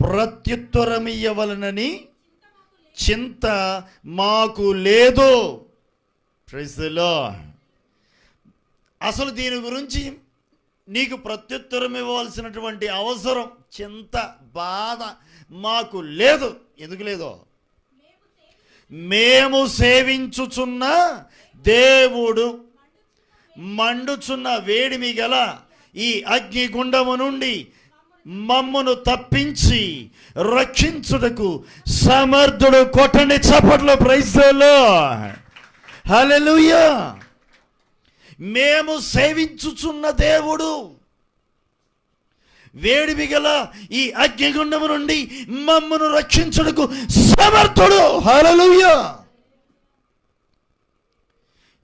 A: ప్రత్యుత్తరమియ్యవలనని చింత మాకు లేదు. Praise the Lord. అసలు దీని గురించి నీకు ప్రత్యుత్తరం ఇవ్వాల్సినటువంటి అవసరం, చింత, బాధ మాకు లేదు. ఎందుకు లేదో? మేము సేవించుచున్న దేవుడు మండుచున్న వేడిమి గల ఈ అగ్నిగుండము నుండి మమ్మను తప్పించి రక్షించుటకు సమర్థుడు. కొట్టండి చప్పట్లు. Praise the Lord. హల్లెలూయా. మేము సేవించుచున్న దేవుడు వేడిమి గల ఈ అగ్నిగుండము నుండి మమ్మను రక్షించుటకు సమర్థుడు. హల్లెలూయా.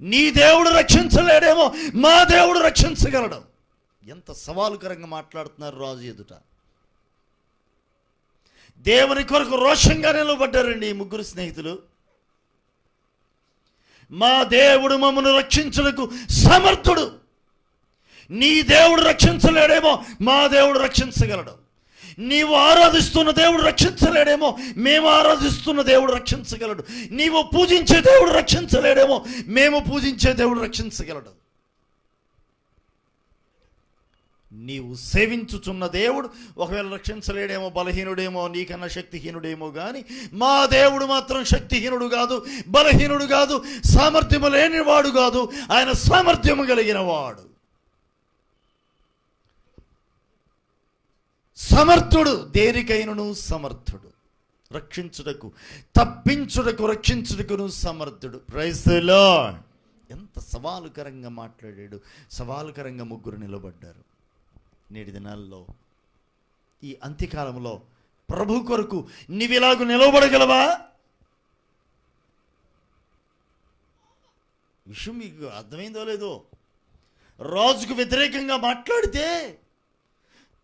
A: నీ దేవుడు రక్షించలేడేమో, మా దేవుడు రక్షించగలడు. ఎంత సవాలుకరంగా మాట్లాడుతున్నారు రాజు ఎదుట. దేవుని కొరకు రోషంగా నిలబడ్డారండి ఈ ముగ్గురు స్నేహితులు. మా దేవుడు మమ్మను రక్షించుటకు సమర్థుడు. నీ దేవుడు రక్షించలేడేమో, మా దేవుడు రక్షించగలడు. నీవు ఆరాధిస్తున్న దేవుడు రక్షించలేడేమో, మేము ఆరాధిస్తున్న దేవుడు రక్షించగలడు. నీవు పూజించే దేవుడు రక్షించలేడేమో, మేము పూజించే దేవుడు రక్షించగలడు. నీవు సేవించుచున్న దేవుడు ఒకవేళ రక్షించలేడేమో, బలహీనుడేమో, నీకన్నా శక్తిహీనుడేమో, కానీ మా దేవుడు మాత్రం శక్తిహీనుడు కాదు, బలహీనుడు కాదు, సామర్థ్యము లేనివాడు కాదు. ఆయన సామర్థ్యము కలిగిన వాడు, సమర్థుడు. దేనికైనను సమర్థుడు. రక్షించుటకు, తప్పించుటకు, రక్షించుటకును సమర్థుడు. Praise the Lord. ఎంత సవాలుకరంగా మాట్లాడాడు. సవాలుకరంగా ముగ్గురు నిలబడ్డారు. నేటి దినాల్లో ఈ అంత్యకాలంలో ప్రభు కొరకు నీవు ఇలాగ నిలబడగలవా? విషయం మీకు అర్థమైందో లేదో. రాజుకు వ్యతిరేకంగా మాట్లాడితే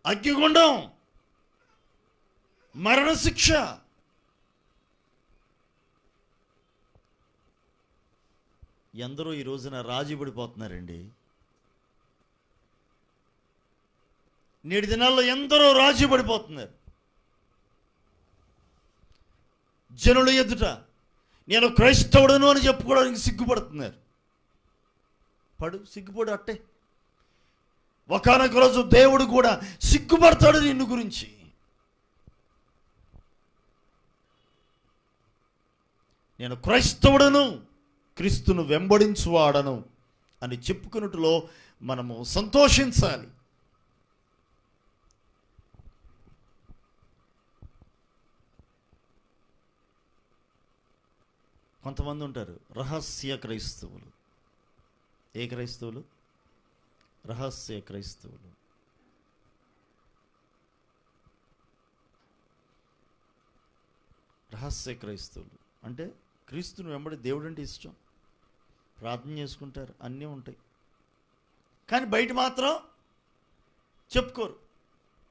A: అగ్నిగుండం, మరణశిక్ష. ఎందరో ఈ రోజున రాజీ పడిపోతున్నారండి. నేటి దినాల్లో ఎందరో రాజీ పడిపోతున్నారు. జనుల ఎదుట నేను క్రైస్తవుడను అని చెప్పుకోవడానికి సిగ్గుపడుతున్నారు. సిగ్గుపడు అట్టే. ఒకానొక రోజు దేవుడు కూడా సిగ్గుపడతాడు నిన్ను గురించి. నేను క్రైస్తవుడను, క్రీస్తును వెంబడించువాడను అని చెప్పుకున్నట్టులో మనము సంతోషించాలి. కొంతమంది ఉంటారు రహస్య క్రైస్తవులు. ఏ క్రైస్తవులు? రహస్య క్రైస్తవులు. రహస్య క్రైస్తవులు అంటే క్రీస్తుని వెంబడి దేవుడు అంటే ఇష్టం, ప్రార్థన చేసుకుంటారు, అన్నీ ఉంటాయి, కానీ బయట మాత్రం చెప్పుకోరు.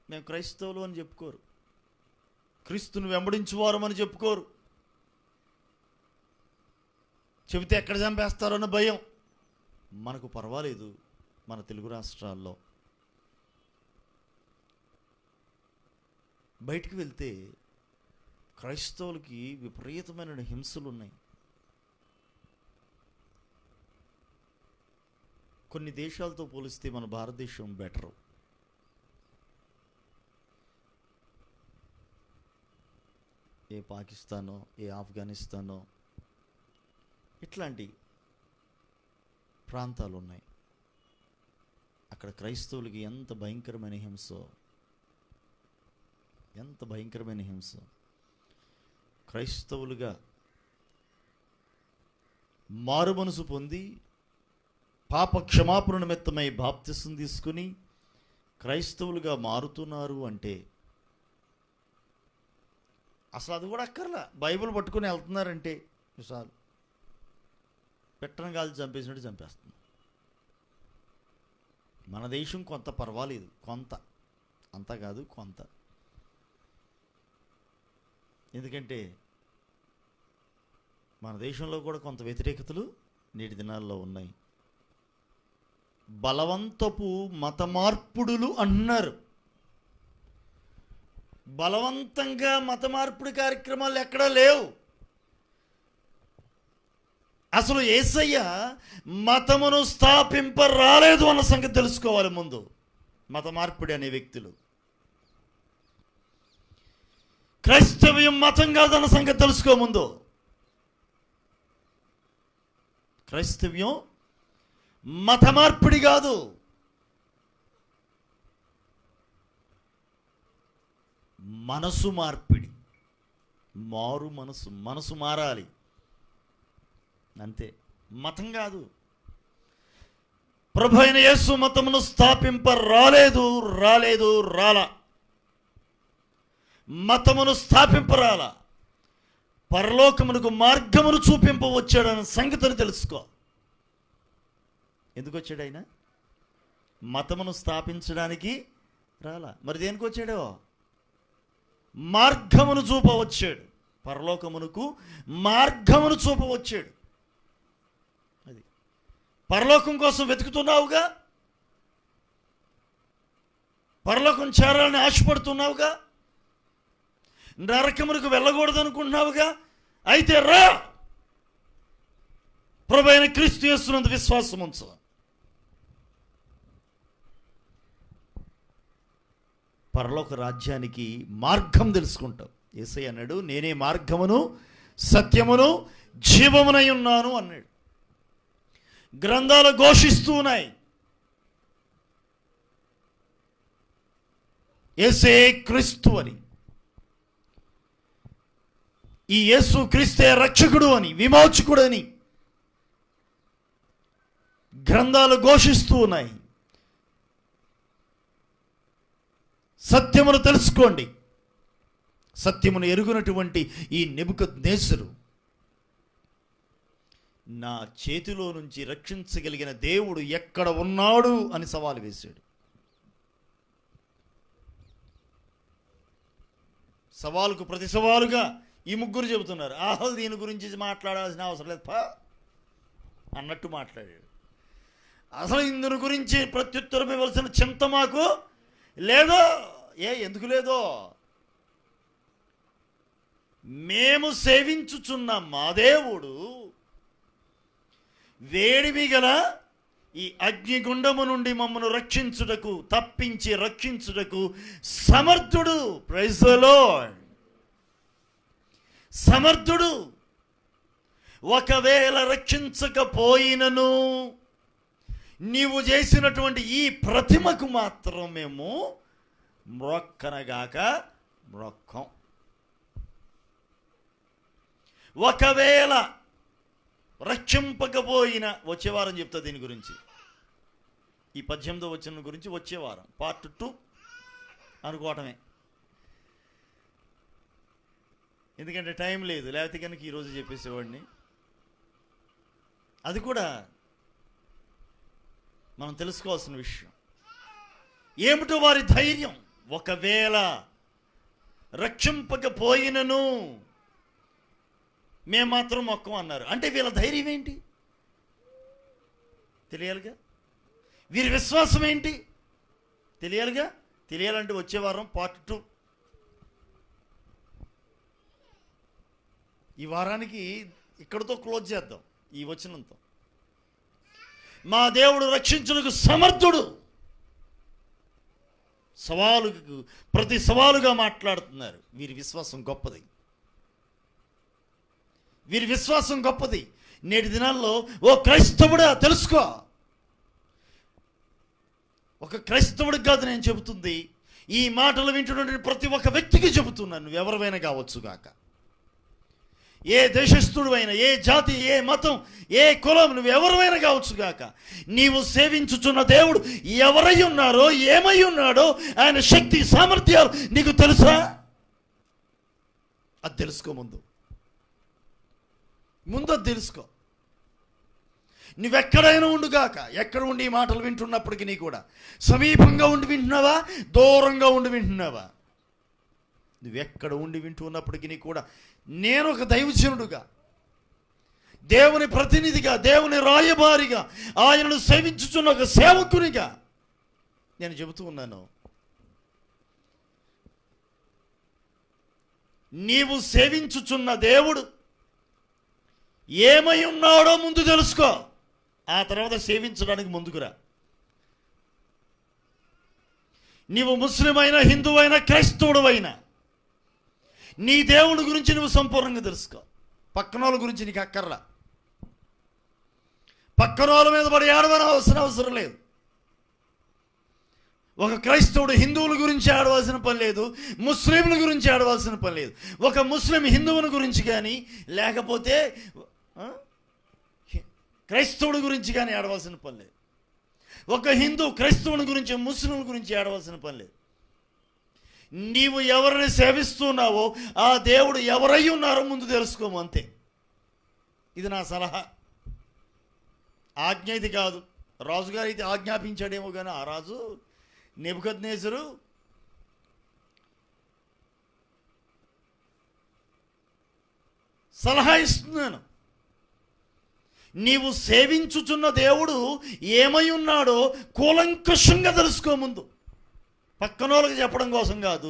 A: మేము క్రైస్తవులు అని చెప్పుకోరు. క్రీస్తుని వెంబడించువారు అని చెప్పుకోరు. చెబితే ఎక్కడ చంపేస్తారో అన్న భయం. మనకు పర్వాలేదు. మన తెలుగు రాష్ట్రాల్లో బయటికి వెళ్తే క్రైస్తవులకి విపరీతమైన హింసలు ఉన్నాయి. కొన్ని దేశాలతో పోలిస్తే మన భారతదేశం బెటరు. ఏ పాకిస్తానో, ఏ ఆఫ్ఘనిస్తానో ఇట్లాంటి ప్రాంతాలు ఉన్నాయి. అక్కడ క్రైస్తవులకి ఎంత భయంకరమైన హింసో, ఎంత భయంకరమైన హింస. క్రైస్తవులుగా మారు మనసు పొంది పాప క్షమాపణ నిమిత్తమై బాప్తిసం తీసుకుని క్రైస్తవులుగా మారుతున్నారు అంటే అసలు అది కూడా అక్కర్లా. బైబిల్ పట్టుకుని వెళ్తున్నారంటే చాలు, పెట్టను కాల్చి చంపేసినట్టు చంపేస్తుంది. మన దేశం కొంత పర్వాలేదు, కొంత, అంతా కాదు కొంత. ఎందుకంటే మన దేశంలో కూడా కొంత వ్యతిరేకతలు నేటి దినాల్లో ఉన్నాయి. బలవంతపు మత మార్పుడులు అంటున్నారు. బలవంతంగా మత మార్పుడి కార్యక్రమాలు ఎక్కడా లేవు. అసలు యేసయ్య మతమును స్థాపింప రాలేదు అన్న సంగతి తెలుసుకోవాలి ముందు. మత మార్పిడి అనే వ్యక్తులు క్రైస్తవ్యం మతం కాదన్న సంగతి తెలుసుకో ముందు. క్రైస్తవ్యం మత మార్పిడి కాదు. మనసు మార్పిడి. మారు మనసు, మనసు మారాలి అంతే, మతం కాదు. ప్రభు అయిన యేసు మతమును స్థాపింప రాలా. మతమును స్థాపింపరాల, పరలోకమునకు మార్గమును చూపింప వచ్చాడన్న సంగతిని తెలుసుకో. ఎందుకు వచ్చాడు ఆయన? మతమును స్థాపించడానికి రాలా. మరి దేనికి వచ్చాడో? మార్గమును చూపవచ్చాడు. పరలోకమునకు మార్గమును చూపవచ్చాడు. అది పరలోకం కోసం వెతుకుతున్నావుగా, పరలోకం చేరాలని ఆశపడుతున్నావుగా, నరకమునకు వెళ్ళకూడదు అనుకుంటున్నావుగా, అయితే రా, ప్రభు అయిన క్రీస్తు యేసునందు విశ్వాసం ఉంచు. పరలోక రాజ్యానికి మార్గం తెలుసుకుంటావు. యేసయ్య అన్నాడు, నేనే మార్గమును సత్యమును జీవమునై ఉన్నాను అన్నాడు. గ్రంథాలు ఘోషిస్తూ ఉన్నాయి, యేసే క్రీస్తు అని. ఈ యేసు క్రీస్తే రక్షకుడు అని, విమోచకుడు అని. గ్రంథాలు ఘోషిస్తూ ఉన్నాయి. సత్యమును తెలుసుకోండి. సత్యమును ఎరుగునటువంటి ఈ నెబుకద్నెజరు నా చేతిలో నుంచి రక్షించగలిగిన దేవుడు ఎక్కడ ఉన్నాడు అని సవాలు వేశాడు. సవాలుకు ప్రతి సవాలుగా ఈ ముగ్గురు చెబుతున్నారు. దీని గురించి మాట్లాడాల్సిన అవసరం లేదు అన్నట్టు మాట్లాడాడు. అసలు ఇందుని గురించి ప్రత్యుత్తరం ఇవ్వాల్సిన చింత మాకు లేదో. ఎందుకు లేదో? మేము సేవించుచున్న మా దేవుడు వేడిమి గల ఈ అగ్నిగుండము నుండి మమ్మను రక్షించుటకు, తప్పించి రక్షించుటకు సమర్థుడు. Praise the Lord. సమర్థుడు. ఒకవేళ రక్షించకపోయినను నీవు చేసినటువంటి ఈ ప్రతిమకు మాత్రం మేము మ్రొక్కనగాక మ్రొక్కం. ఒకవేళ రక్షింపకపోయిన, వచ్చేవారం చెప్తా దీని గురించి, ఈ 18వ వచనం గురించి వచ్చేవారం పార్ట్ 2 అనుకోవటమే. ఎందుకంటే టైం లేదు, లేకపోతే కనుక ఈరోజు చెప్పేసేవాడిని. అది కూడా మనం తెలుసుకోవాల్సిన విషయం. ఏమిటో వారి ధైర్యం. ఒకవేళ రక్షింపకపోయినను మేము మాత్రం మొక్కం అన్నారు. అంటే వీళ్ళ ధైర్యం ఏంటి తెలియాలిగా. వీరి విశ్వాసం ఏంటి తెలియాలిగా. తెలియాలంటే వచ్చే వారం పార్ట్ 2. ఈ వారానికి ఇక్కడితో క్లోజ్ చేద్దాం ఈ వచనంతో. మా దేవుడు రక్షించుటకు సమర్థుడు. సవాలుకు ప్రతి సవాలుగా మాట్లాడుతున్నారు. వీరి విశ్వాసం గొప్పది. వీరి విశ్వాసం గొప్పది. నేటి దినాల్లో ఓ క్రైస్తవుడా తెలుసుకో. ఒక క్రైస్తవుడికి కాదు నేను చెబుతుంది, ఈ మాటలు వింటున్నటువంటి ప్రతి ఒక్క వ్యక్తికి చెబుతున్నాను. నువ్వు ఎవరివైనా కావచ్చు గాక, ఏ దేశస్థుడు అయినా, ఏ జాతి, ఏ మతం, ఏ కులం, నువ్వు ఎవరివైనా కావచ్చు గాక, నీవు సేవించుచున్న దేవుడు ఎవరై ఉన్నారో, ఏమై ఉన్నాడో, ఆయన శక్తి సామర్థ్యాలు నీకు తెలుసా? అది తెలుసుకో. ముందు అది తెలుసుకో. నువ్వెక్కడైనా ఉండుగాక, ఎక్కడ ఉండి ఈ మాటలు వింటున్నప్పటికీ నీ కూడా సమీపంగా ఉండి వింటున్నావా, దూరంగా ఉండి వింటున్నావా, నువ్వెక్కడ ఉండి వింటున్నప్పటికీ నీ కూడా నేను ఒక దైవజనుడుగా, దేవుని ప్రతినిధిగా, దేవుని రాయబారిగా, ఆయనను సేవించుచున్న ఒక సేవకునిగా నేను చెబుతూ ఉన్నాను. నీవు సేవించుచున్న దేవుడు ఏమై ఉన్నాడో ముందు తెలుసుకో. ఆ తర్వాత సేవించడానికి ముందుకురా. నీవు ముస్లిం అయినా, హిందూ అయినా, క్రైస్తవుడు అయినా, నీ దేవుడి గురించి నువ్వు సంపూర్ణంగా తెలుసుకో. పక్కన వాళ్ళ గురించి నీకు అక్కర్లా. పక్కన వాళ్ళ మీద పడి ఏడవలసిన అవసరం లేదు. ఒక క్రైస్తవుడు హిందువుల గురించి ఆడవలసిన పని లేదు, ముస్లింల గురించి ఆడవలసిన పని లేదు. ఒక ముస్లిం హిందువుల గురించి కానీ, లేకపోతే క్రైస్తవుడి గురించి కానీ ఆడవలసిన పని లేదు. ఒక హిందూ క్రైస్తవుని గురించి, ముస్లింల గురించి ఆడవలసిన పని లేదు. నీవు ఎవరిని సేవిస్తున్నావో ఆ దేవుడు ఎవరై ఉన్నారో ముందు తెలుసుకోము, అంతే. ఇది నా సలహా. ఆజ్ఞ ఇది కాదు. రాజుగారు అయితే ఆజ్ఞాపించాడేమో కానీ ఆ రాజు నెబుకద్నెజరు సలహా ఇస్తున్నాను. నీవు సేవించుచున్న దేవుడు ఏమై ఉన్నాడో కూలంకషంగా తెలుసుకో. ముందు పక్కన వాళ్ళకి చెప్పడం కోసం కాదు,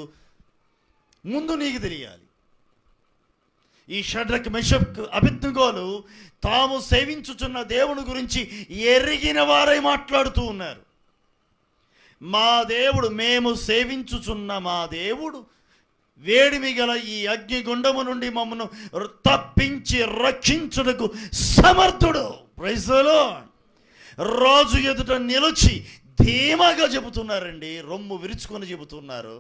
A: ముందు నీకు తెలియాలి. ఈ షడ్రక్, మెషక్, అబేద్నెగోలు తాము సేవించుచున్న దేవుని గురించి ఎరిగిన వారై మాట్లాడుతూ ఉన్నారు. మా దేవుడు, మేము సేవించుచున్న మా దేవుడు వేడిమి గల ఈ అగ్నిగుండము నుండి మమ్మను తప్పించి రక్షించుటకు సమర్థుడు. Praise the lord. రాజు ఎదుట నిలిచి ధీమాగా చెబుతున్నారండి. రొమ్ము విరుచుకొని చెబుతున్నారు.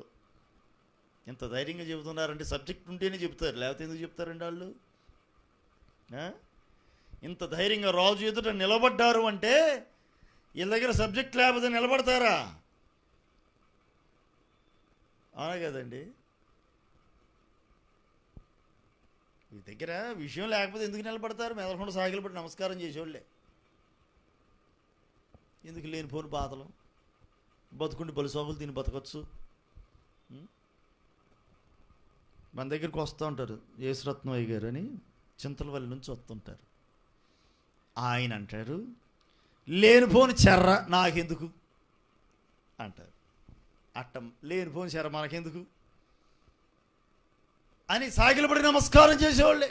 A: ఎంత ధైర్యంగా చెబుతున్నారంటే సబ్జెక్ట్ ఉంటేనే చెబుతారు, లేకపోతే ఎందుకు చెప్తారండి వాళ్ళు? ఇంత ధైర్యంగా రాజు ఎదుట నిలబడ్డారు అంటే వీళ్ళ దగ్గర సబ్జెక్ట్ లేకపోతే నిలబడతారా? అవునా కదండి? మీ దగ్గర విషయం లేకపోతే ఎందుకు నిలబడతారు? మెదలకుండా సాగిలు పట్టి నమస్కారం చేసేవాళ్ళే. ఎందుకు లేనిపోని బాధలు? బతుకుండి బలిసోగులు తిని బతకొచ్చు. మన దగ్గరికి వస్తూ ఉంటారు యేసురత్నయ్య గారు అని, చింతలవల్లి నుంచి వస్తుంటారు. ఆయన అంటారు, లేనిపోని చెర్ర నాకెందుకు అంటారు. అట్టం లేనిపోని చెర్ర మనకెందుకు అని సాగిలపడి నమస్కారం చేసేవాళ్ళే.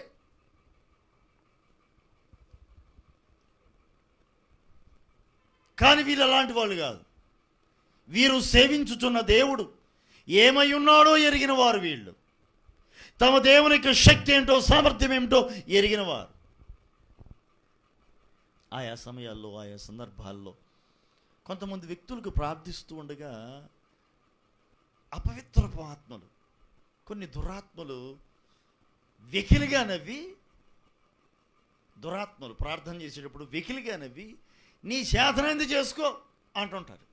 A: కానీ వీళ్ళు అలాంటి వాళ్ళు కాదు. వీరు సేవించుచున్న దేవుడు ఏమై ఉన్నాడో ఎరిగిన వారు. వీళ్ళు తమ దేవుని యొక్క శక్తి ఏంటో, సామర్థ్యం ఏమిటో ఎరిగిన వారు. ఆయా సమయాల్లో, ఆయా సందర్భాల్లో కొంతమంది వ్యక్తులకు ప్రార్థిస్తూ ఉండగా అపవిత్రపు ఆత్మలు, కొన్ని దురాత్మలు వెకిలిగా నవ్వి, దురాత్మలు ప్రార్థన చేసేటప్పుడు వెకిలిగా నవ్వి నీ చేతనైంది చేసుకో అంటుంటారు.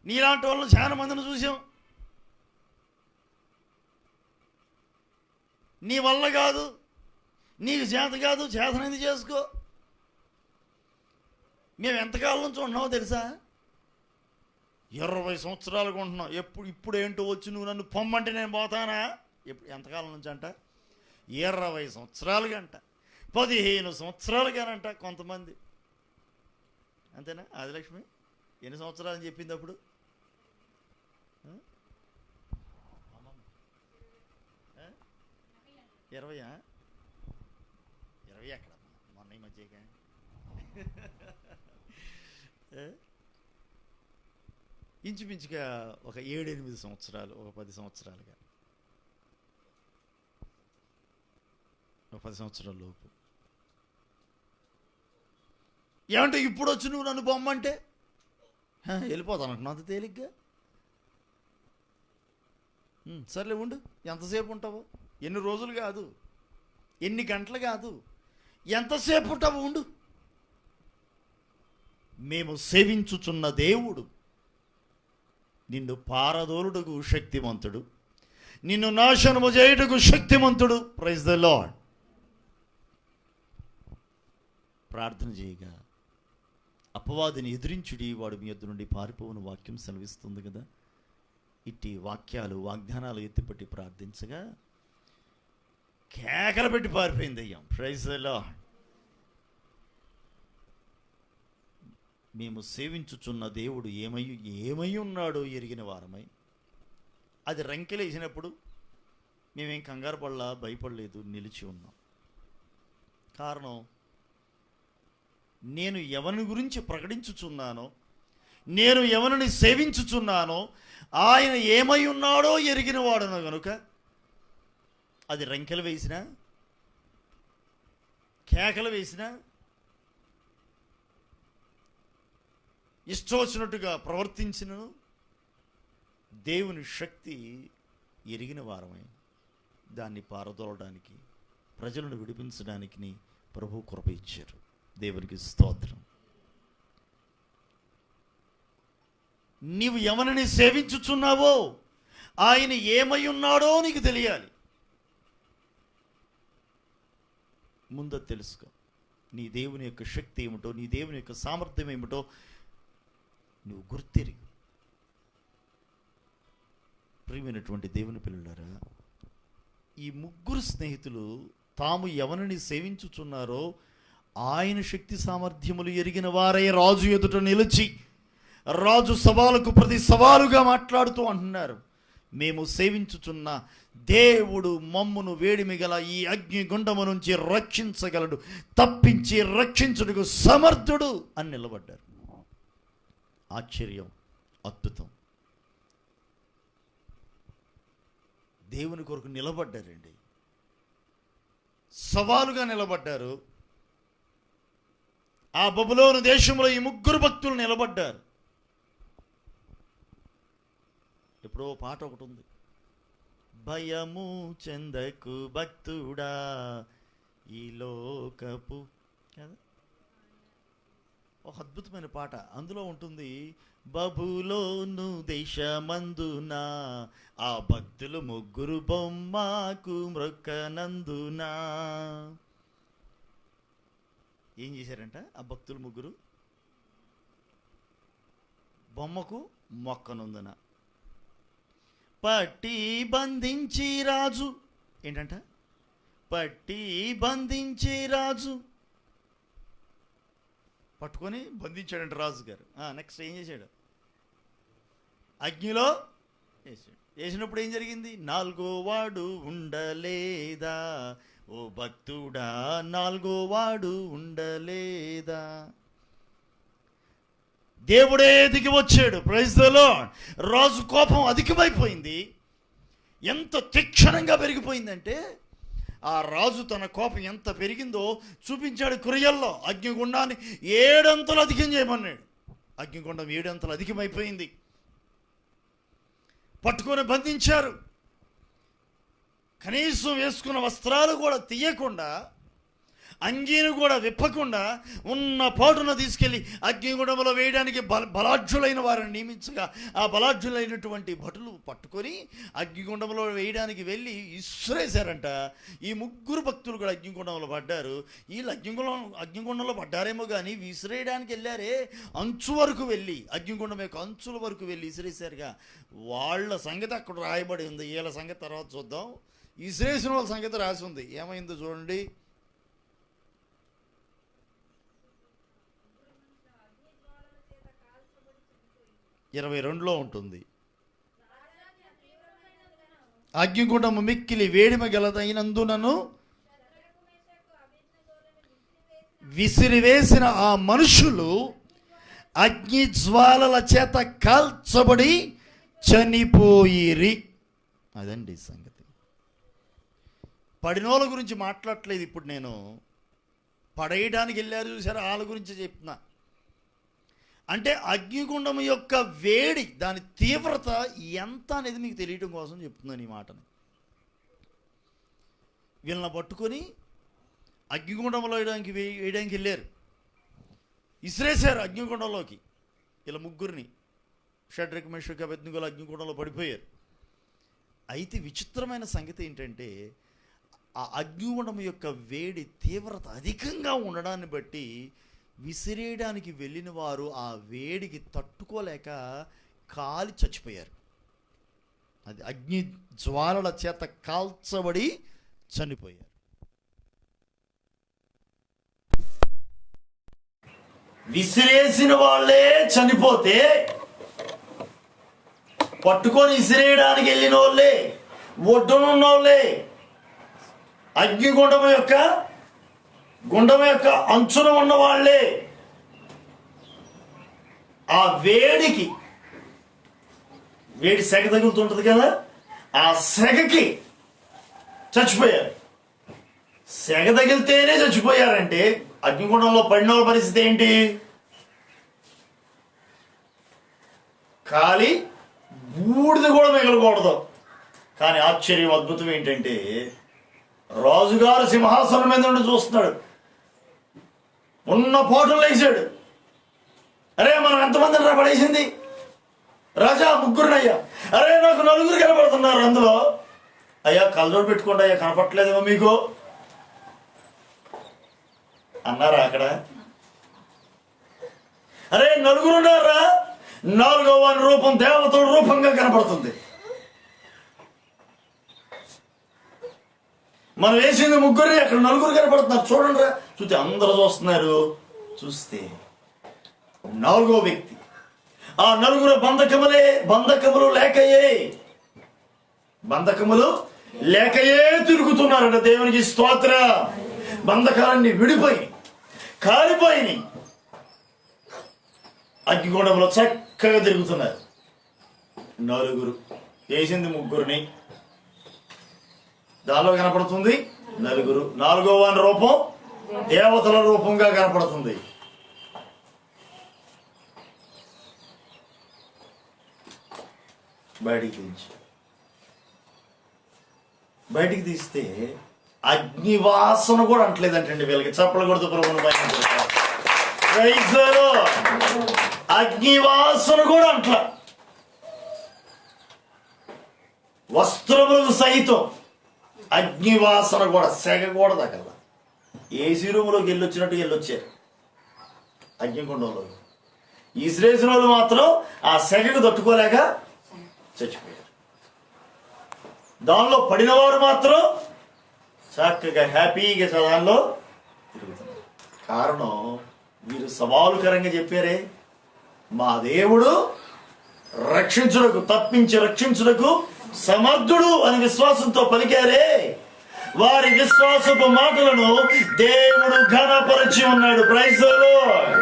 A: నీలాంటి వాళ్ళని చాలా మందిని చూసాం. నీ వల్ల కాదు, నీకు చేత కాదు, చేతనైంది చేసుకో. మేము ఎంతకాలం నుంచి ఉంటున్నామో తెలుసా? 20 సంవత్సరాలుగా ఉంటున్నాం. ఇప్పుడు ఏంటో వచ్చి నువ్వు నన్ను పొమ్మంటే నేను పోతానా? ఎంతకాలం నుంచి అంట? 20 సంవత్సరాలుగా అంట, 15 సంవత్సరాలుగానంట కొంతమంది. అంతేనా ఆదిలక్ష్మి? ఎన్ని సంవత్సరాలని చెప్పింది అప్పుడు? 20 ఎక్కడ? మొన్న ఈ మధ్యగా ఇంచుమించుగా ఒక 7-8 సంవత్సరాలు, ఒక 10 సంవత్సరాలుగా, ఒక 10 సంవత్సరాల లోపు. ఏమంటే ఇప్పుడు వచ్చి నువ్వు నన్ను బొమ్మంటే వెళ్ళిపోతాను అంటున్నావు అంత తేలిగ్గా? సర్లే ఉండు, ఎంతసేపు ఉంటావు? ఎన్ని రోజులు కాదు, ఎన్ని గంటలు కాదు, ఎంతసేపు ఉంటావు ఉండు. మేము సేవించుచున్న దేవుడు నిన్ను పారదోలుటకు శక్తిమంతుడు, నిన్ను నాశనము చేయుటకు శక్తిమంతుడు. Praise the Lord. ప్రార్థన చేయగా అపవాదిని ఎదిరించుడి, వాడు మీ యొద్ద నుండి పారిపోవును వాక్యం సెలవిస్తుంది కదా. ఇట్టి వాక్యాలు, వాగ్దానాలు ఎత్తిపట్టి ప్రార్థించగా కేకలు పెట్టి పారిపోయింది దెయ్యం. Praise the Lord. మేము సేవించుచున్న దేవుడు ఏమై ఉన్నాడో ఎరిగిన వారమై, అది రంకెలేసినప్పుడు మేమేం కంగారు పడలా, భయపడలేదు, నిలిచి ఉన్నాం. కారణం, నేను ఎవని గురించి ప్రకటించుచున్నానో, నేను ఎవరిని సేవించుచున్నానో ఆయన ఏమై ఉన్నాడో ఎరిగిన వాడును కనుక అది రంకెలు వేసినా, కేకలు వేసినా, ఇష్టం వచ్చినట్టుగా ప్రవర్తించిన దేవుని శక్తి ఎరిగిన వారమై దాన్ని పారదోలడానికి, ప్రజలను విడిపించడానికి ప్రభు కృప ఇచ్చారు. దేవునికి స్తోత్రం. నీవు ఎవరిని సేవించుచున్నావో ఆయన ఏమై ఉన్నాడో నీకు తెలియాలి. ముందు తెలుసుకో. నీ దేవుని యొక్క శక్తి ఏమిటో, నీ దేవుని యొక్క సామర్థ్యం ఏమిటో నువ్వు గుర్తెరిగి. ప్రియమైనటువంటి దేవుని పిల్లలారా, ఈ ముగ్గురు స్నేహితులు తాము ఎవరిని సేవించుచున్నారో ఆయన శక్తి సామర్థ్యములు ఎరిగిన వారై రాజు ఎదుట నిలిచి, రాజు సవాలుకు ప్రతి సవాలుగా మాట్లాడుతూ అంటున్నారు, మేము సేవించుచున్న దేవుడు మమ్మును వేడిమి గల ఈ అగ్నిగుండము నుంచి రక్షించగలడు, తప్పించి రక్షించుటకు సమర్థుడు అని నిలబడ్డారు. ఆశ్చర్యం, అద్భుతం. దేవుని కొరకు నిలబడ్డారండి, సవాలుగా నిలబడ్డారు. ఆ బబులోను దేశంలో ఈ ముగ్గురు భక్తులు నిలబడ్డారు. ఎప్పుడో పాట ఒకటి ఉంది, భయము చెందకు భక్తుడా, ఈ లోకపు కదా, ఒక అద్భుతమైన పాట అందులో ఉంటుంది. బబులోను దేశమందున ఆ భక్తులు ముగ్గురు బొమ్మకు మ్రొక్కనందునా. ఏం చేశారంట ఆ భక్తులు ముగ్గురు? బొమ్మకు మొక్కనందున పట్టి బంధించి రాజు, ఏంటంట, పట్టి బంధించి రాజు, పట్టుకొని బంధించాడంట రాజు గారు. నెక్స్ట్ ఏం చేశాడు? అగ్నిలో వేసాడు. వేసినప్పుడు ఏం జరిగింది? 4వ వాడు ఉండలేదా, ఓ భక్తుడా 4వ వాడు ఉండలేదా. దేవుడే దిగి వచ్చాడు. Praise the lord. రాజు కోపం అధికమైపోయింది. ఎంత తీక్షణంగా పెరిగిపోయిందంటే ఆ రాజు తన కోపం ఎంత పెరిగిందో చూపించాడు. కురియల్లో అగ్నిగుండాన్ని 7 అంతలు అధికం చేయమన్నాడు. అగ్నిగుండం 7 అంతలు అధికమైపోయింది. పట్టుకొని బంధించారు. కనీసం వేసుకున్న వస్త్రాలు కూడా తీయకుండా, అంగీని కూడా విప్పకుండా ఉన్న పాటున తీసుకెళ్ళి అగ్నిగుండంలో వేయడానికి బలాఢ్యులైన వారిని నియమించగా ఆ బలాఢ్యులైనటువంటి భటులు పట్టుకొని అగ్నిగుండంలో వేయడానికి వెళ్ళి ఇసురేశారంట. ఈ ముగ్గురు భక్తులు కూడా అగ్నిగుండంలో పడ్డారు. వీళ్ళు అగ్నిగుండంలో పడ్డారేమో కానీ విసిరేయడానికి వెళ్ళారే, అంచు వరకు వెళ్ళి, అగ్నిగుండం యొక్క అంచుల వరకు వెళ్ళి విసిరేశారుగా. వాళ్ళ సంగతి అక్కడ రాయబడి ఉంది. వీళ్ళ సంగతి తర్వాత చూద్దాం. విసిరేసిన వాళ్ళ సంగతి రాసి ఉంది. ఏమైందో చూడండి. 22లో ఉంటుంది. అగ్నిగుండము మిక్కిలి వేడిమ గలదైనందునను విసిరివేసిన ఆ మనుషులు అగ్ని జ్వాలల చేత కాల్చబడి చనిపోయిరి. అదండి సంగతి. పడినోళ్ళ గురించి మాట్లాడట్లేదు ఇప్పుడు నేను. పడేయడానికి వెళ్ళారు చూసారా, వాళ్ళ గురించి చెప్తున్నా. అంటే అగ్నిగుండం యొక్క వేడి, దాని తీవ్రత ఎంత అనేది మీకు తెలియటం కోసం చెప్తున్నాను ఈ మాటని. వీళ్ళని పట్టుకొని అగ్నిగుండంలో వేయడానికి వెళ్ళారు. ఇసిరేశారు అగ్నిగుండంలోకి ఇలా ముగ్గురిని. షడ్రక్ మెషక్ అబేద్నెగోలు అగ్నిగుండంలో పడిపోయారు. అయితే విచిత్రమైన సంగతి ఏంటంటే ఆ అగ్నిగుండం యొక్క వేడి తీవ్రత అధికంగా ఉండడాన్ని బట్టి విసిరేయడానికి వెళ్ళిన వారు ఆ వేడికి తట్టుకోలేక కాలి చచ్చిపోయారు. అది అగ్ని జ్వాలల చేత కాల్చబడి చనిపోయారు. విసిరేసిన వాళ్ళే చనిపోతే పట్టుకొని విసిరేయడానికి వెళ్ళిన వాళ్ళే, ఒడ్డునున్న వాళ్ళే, అగ్నిగుండం యొక్క అంచున ఉన్న వాళ్ళే ఆ వేడి సెగ తగులుతుంటుంది కదా, ఆ సెగకి చచ్చిపోయారు. సెగ తగిలితేనే చచ్చిపోయారంటే అగ్నిగుండంలో పడిన వాళ్ళ పరిస్థితి ఏంటి? ఖాళీ బూడిద కూడా మిగలకూడదు. కానీ ఆశ్చర్యం, అద్భుతం ఏంటంటే రాజుగారు సింహాసనం మీద నుండి చూస్తున్నాడు. ఉన్న పోటలు వేసాడు. అరే మనం ఎంతమందిని రా పడేసింది? రాజా ముగ్గురునయ్యా. అరే నాకు 4 కనపడుతున్నారు అందులో. అయ్యా కళ్ళజోడు పెట్టుకోండి అయ్యా, కనపట్లేదేమో మీకు అన్నారా అక్కడ? అరే 4 ఉన్నారా? 4వ వాని రూపం దేవతల రూపంగా కనపడుతుంది. మనం వేసింది 3, అక్కడ 4 కనపడుతున్నారు. చూడండి రా. చూస్తే అందరూ చూస్తున్నారు. చూస్తే 4వ వ్యక్తి. ఆ 4 బంధకములు లేకయే తిరుగుతున్నారట. దేవునికి స్తోత్ర. బంధకాలన్నీ విడిపోయి కాలిపోయి అగ్నిగుండంలో చక్కగా తిరుగుతున్నారు. 4 వేసింది 3, దానిలో కనపడుతుంది 4. 4వ వాని రూపం దేవతల రూపంగా కనపడుతుంది. బయటికి తీస్తే అగ్నివాసన కూడా అంటలేదంటండి వీళ్ళకి. చప్పలు కొడుతూ ప్రభువును భయపడతారు. Praise the lord. అగ్నివాసన కూడా అంట్ల. వస్త్రములకు సైతం అగ్నివాసన కూడా, సెగ కూడా తగల. ఏసీ రూములోకి వెళ్ళొచ్చినట్టు వెళ్ళొచ్చారు అగ్నిగుండంలో. ఈసిరేసిన వాళ్ళు మాత్రం ఆ సెగకు తట్టుకోలేక చచ్చిపోయారు. దానిలో పడినవారు మాత్రం చక్కగా హ్యాపీగా దానిలో తిరుగుతున్నారు. కారణం వీరు సవాలుకరంగా చెప్పారే, మా దేవుడు రక్షించుటకు, తప్పించి రక్షించుటకు సమర్థుడు అని విశ్వాసంతో పలికారే. వారి విశ్వాసపు మాటలను దేవుడు ఘనపరిచి ఉన్నాడు. Praise the Lord.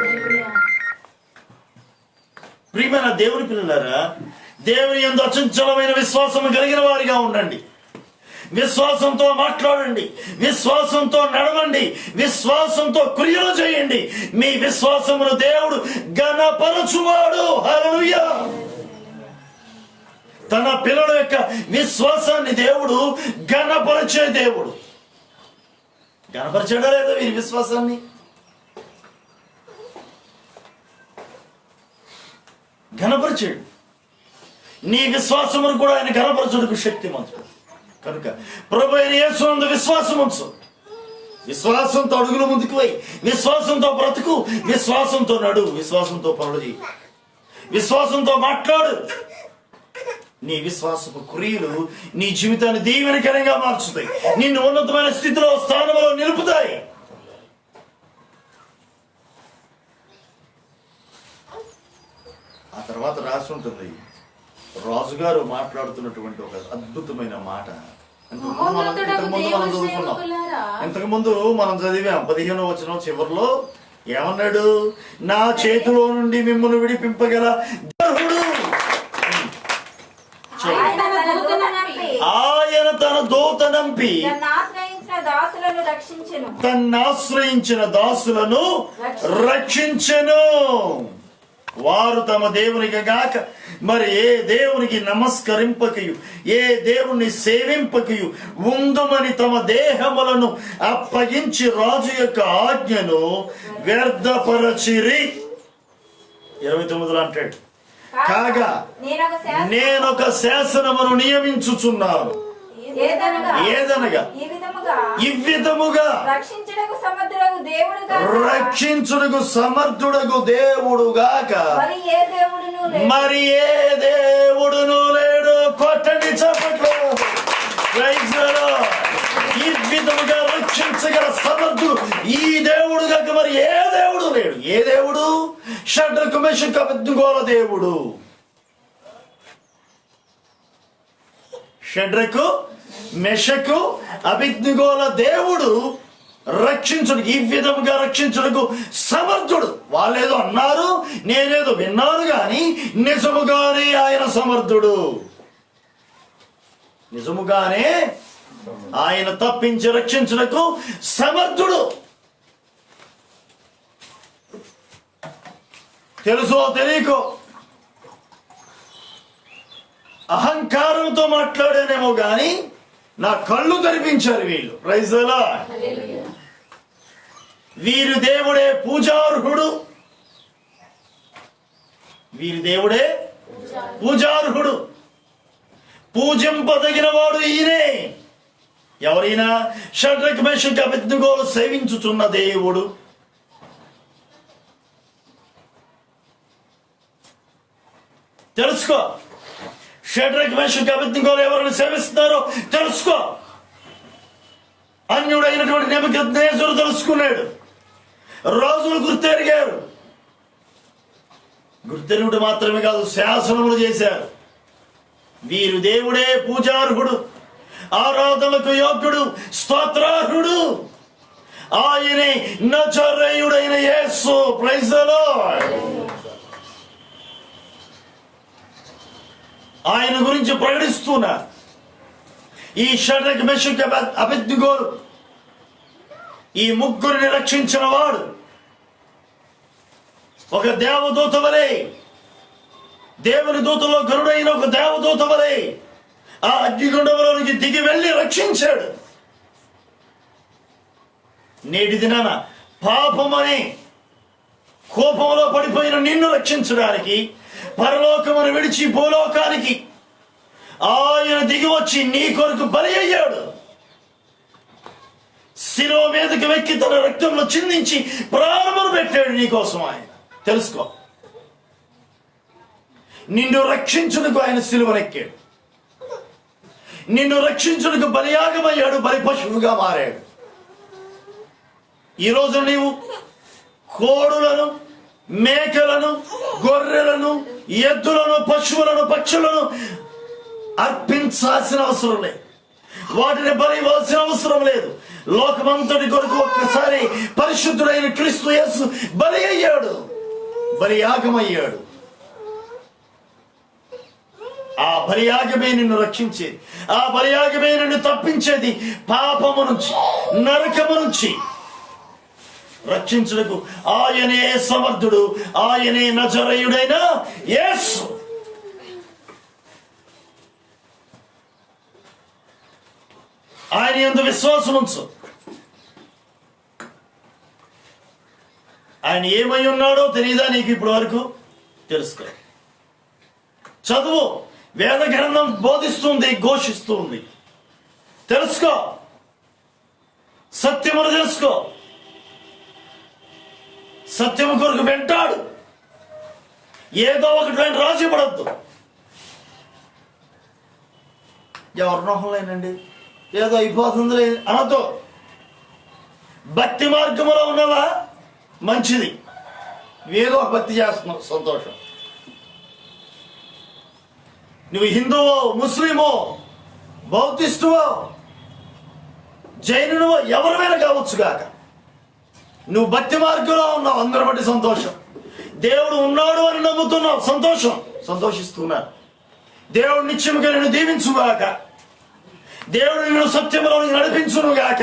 A: ప్రియమైన దేవుని పిల్లలారా, దేవుని యందు అచంచలమైన విశ్వాసం కలిగిన వారిగా ఉండండి. విశ్వాసంతో మాట్లాడండి, విశ్వాసంతో నడవండి, విశ్వాసంతో క్రియలు చేయండి. మీ విశ్వాసమును దేవుడు ఘనపరచువాడు. హల్లెలూయా. తన పిల్లల యొక్క విశ్వాసాన్ని దేవుడు ఘనపరిచే దేవుడు. ఘనపరిచాడా లేదా వీరి విశ్వాసాన్ని? ఘనపరిచాడు. నీ విశ్వాసమును కూడా ఆయన ఘనపరచుటకు శక్తిమంతుడు కనుక ప్రభు అయిన యేసునందు విశ్వాసం ఉంచు. విశ్వాసంతో అడుగులు ముందుకు పోయి, విశ్వాసంతో బ్రతుకు, విశ్వాసంతో నడు, విశ్వాసంతో పనులు చేయి, విశ్వాసంతో మాట్లాడు. నీ విశ్వాసపు క్రియలు నీ జీవితాన్ని దీవెనకరంగా మార్చుతాయి, నిన్ను ఉన్నతమైన స్థితిలో, స్థానంలో నిలుపుతాయి. ఆ తర్వాత రాసి ఉంటుంది, రాజుగారు మాట్లాడుతున్నటువంటి ఒక అద్భుతమైన మాట. ఇంతకుముందు మనం చదివాం 15వ వచనం చివరిలో ఏమన్నాడు? నా చేతిలో నుండి మిమ్మల్ని విడిపింపగల దేవుడు, ఆయన తన దూతనంపి తన్నాశ్రయించిన దాసులను రక్షించెను. వారు తమ దేవునికి గాక మరి ఏ దేవునికి నమస్కరింపకయు, ఏ దేవుని సేవింపకయు ఉందమని తమ దేహములను అప్పగించి రాజు యొక్క ఆజ్ఞను వ్యర్థపరచిరి. 29లో అంటాడు, కాగా నేనొక శాసనమును నియమించుచున్నాను, ఏదనగా ఇవ్విధముగా రక్షించుటకు సమర్థుడగు దేవుడుగాక మరి ఏ దేవుడును లేడు. కొట్టండి చప్పట్లు. Praise the Lord. ఈ విధముగా రక్షించగల సమర్థుడు ఈ దేవుడు కాక మరి ఏ దేవుడు లేడు. ఏ దేవుడు? షడ్రకు మెషకు అబేద్నెగోల దేవుడు. షడ్రకు మెషకు అబేద్నెగోల దేవుడు రక్షించుడు, ఈ విధముగా రక్షించుటకు సమర్థుడు. వాళ్ళేదో అన్నారు, నేనేదో విన్నాను, గాని నిజముగానే ఆయన సమర్థుడు. నిజముగానే ఆయన తప్పించి రక్షించుటకు సమర్థుడు. తెలుసో తెలియకో అహంకారంతో మాట్లాడానేమో గాని నా కళ్ళు తెరిపించారు వీళ్ళు. Praise the Lord. వీరు దేవుడే పూజార్హుడు, వీరి దేవుడే పూజార్హుడు, పూజింపదగిన వాడు ఈయనే. ఎవరైనా? షడ్రకు మెషకు అబేద్నెగోలు సేవించుచున్న దేవుడు. తెలుసుకో, షడ్రకు మెషకు అబేద్నెగోలు ఎవరిని సేవిస్తున్నారో తెలుసుకో. అన్యుడైనటువంటి నెబుకద్నెజరు తెలుసుకున్నాడు, రాజులు గుర్తెరిగారు. గుర్తెరుగుడు మాత్రమే కాదు, శాసనములు చేశారు. వీరు దేవుడే పూజార్హుడు, ఆరాధనకు యోగ్యుడు, స్తోత్రార్హుడు. ఆయనే నజరేయుడైన యేసు. Praise the lord. ఆయన గురించి ప్రకటిస్తున్నా. ఈ షడ్రకు మెషకు అబేద్నెగోలు ఈ ముగ్గురిని రక్షించిన వాడు ఒక దేవదూత వలె, దేవుని దూతలో గరుడైన ఒక దేవదూత వలె ఆ అగ్నిగుండంలోనికి దిగి వెళ్ళి రక్షించాడు. నేటి దినాన పాపమని కోపంలో పడిపోయిన నిన్ను రక్షించడానికి పరలోకమును విడిచి భూలోకానికి ఆయన దిగి వచ్చి నీ కొరకు బలి అయ్యాడు. శిలువ మీదకి వెక్కి తన రక్తంలో చిందించి ప్రాణమును పెట్టాడు నీకోసం. ఆయన తెలుసుకో, నిన్ను రక్షించుటకు ఆయన శిలువనెక్కాడు. నిన్ను రక్షించుటకు బలియాగమయ్యాడు, బలి పశువుగా మారాడు. ఈరోజు నీవు కోడులను, మేకలను, గొర్రెలను, ఎద్దులను, పశువులను, పక్షులను అర్పించాల్సిన అవసరం లేదు. వాటిని బలి ఇవ్వాల్సిన అవసరం లేదు. లోకమంతటి కొరకు ఒక్కసారి పరిశుద్ధుడైన క్రీస్తు యేసు బలి అయ్యాడు, బలియాగమయ్యాడు. ఆ బలియాగమే నిన్ను రక్షించేది, ఆ బలియాగమే నిన్ను తప్పించేది. పాపము నుంచి, నరకము నుంచి రక్షించుటకు ఆయనే సమర్థుడు, ఆయనే నజరేయుడైన యేసు. ఆయన యందు విశ్వాసం ఉంచు. ఆయన ఏమై ఉన్నాడో తెలియదా నీకు? ఇప్పటి వరకు తెలుసుకో, చదువు. వేద గ్రంథం బోధిస్తుంది, ఘోషిస్తుంది. తెలుసుకో, సత్యమును తెలుసుకో, సత్యము కొరకు వెంటాడు. ఏదో ఒకటి రాజీ పడద్దు. ఎవరి నోహంలేనండి ఏదో అయిపోతుంది అనద్దు. భక్తి మార్గంలో ఉన్నవా? మంచిది, ఏదో ఒక భక్తి చేస్తున్నావు, సంతోషం. నువ్వు హిందువో, ముస్లిమో, బౌద్ధిస్టువో, జైనువో, ఎవరిమైనా కావచ్చు కాక, నువ్వు భక్తి మార్గంలో ఉన్నావు, అందరి బట్టి సంతోషం. దేవుడు ఉన్నాడు అని నమ్ముతున్నావు, సంతోషం, సంతోషిస్తున్నాను. దేవుడు నిత్యముగా నిన్ను దీవించుగాక. దేవుడు నిన్ను సత్యములోనికి నడిపించునుగాక.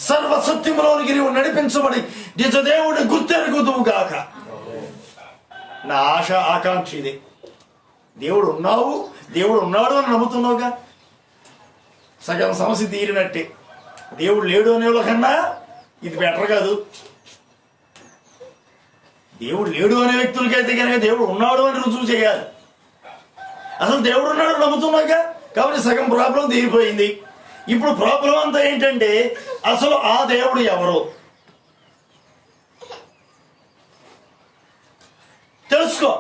A: సర్వ సత్యములోనికి నీవు నడిపించబడి నిజ దేవుడిని గుర్తెరుగుదువు గాక. నా ఆశ, ఆకాంక్ష ఇది. దేవుడు ఉన్నాడు అని నమ్ముతున్నావుగా, సగం సమస్య తీరినట్టే. దేవుడు లేడు అనే కన్నా ఇది బెటర్ కాదు. దేవుడు లేడు అనే వ్యక్తులకైతే కనుక దేవుడు ఉన్నాడు అని రుజువు చేయాలి. అసలు దేవుడు ఉన్నాడు నమ్ముతున్నాగా, కాబట్టి సగం ప్రాబ్లం తీరిపోయింది. ఇప్పుడు ప్రాబ్లం అంతా ఏంటంటే అసలు ఆ దేవుడు ఎవరు తెలుసుకో.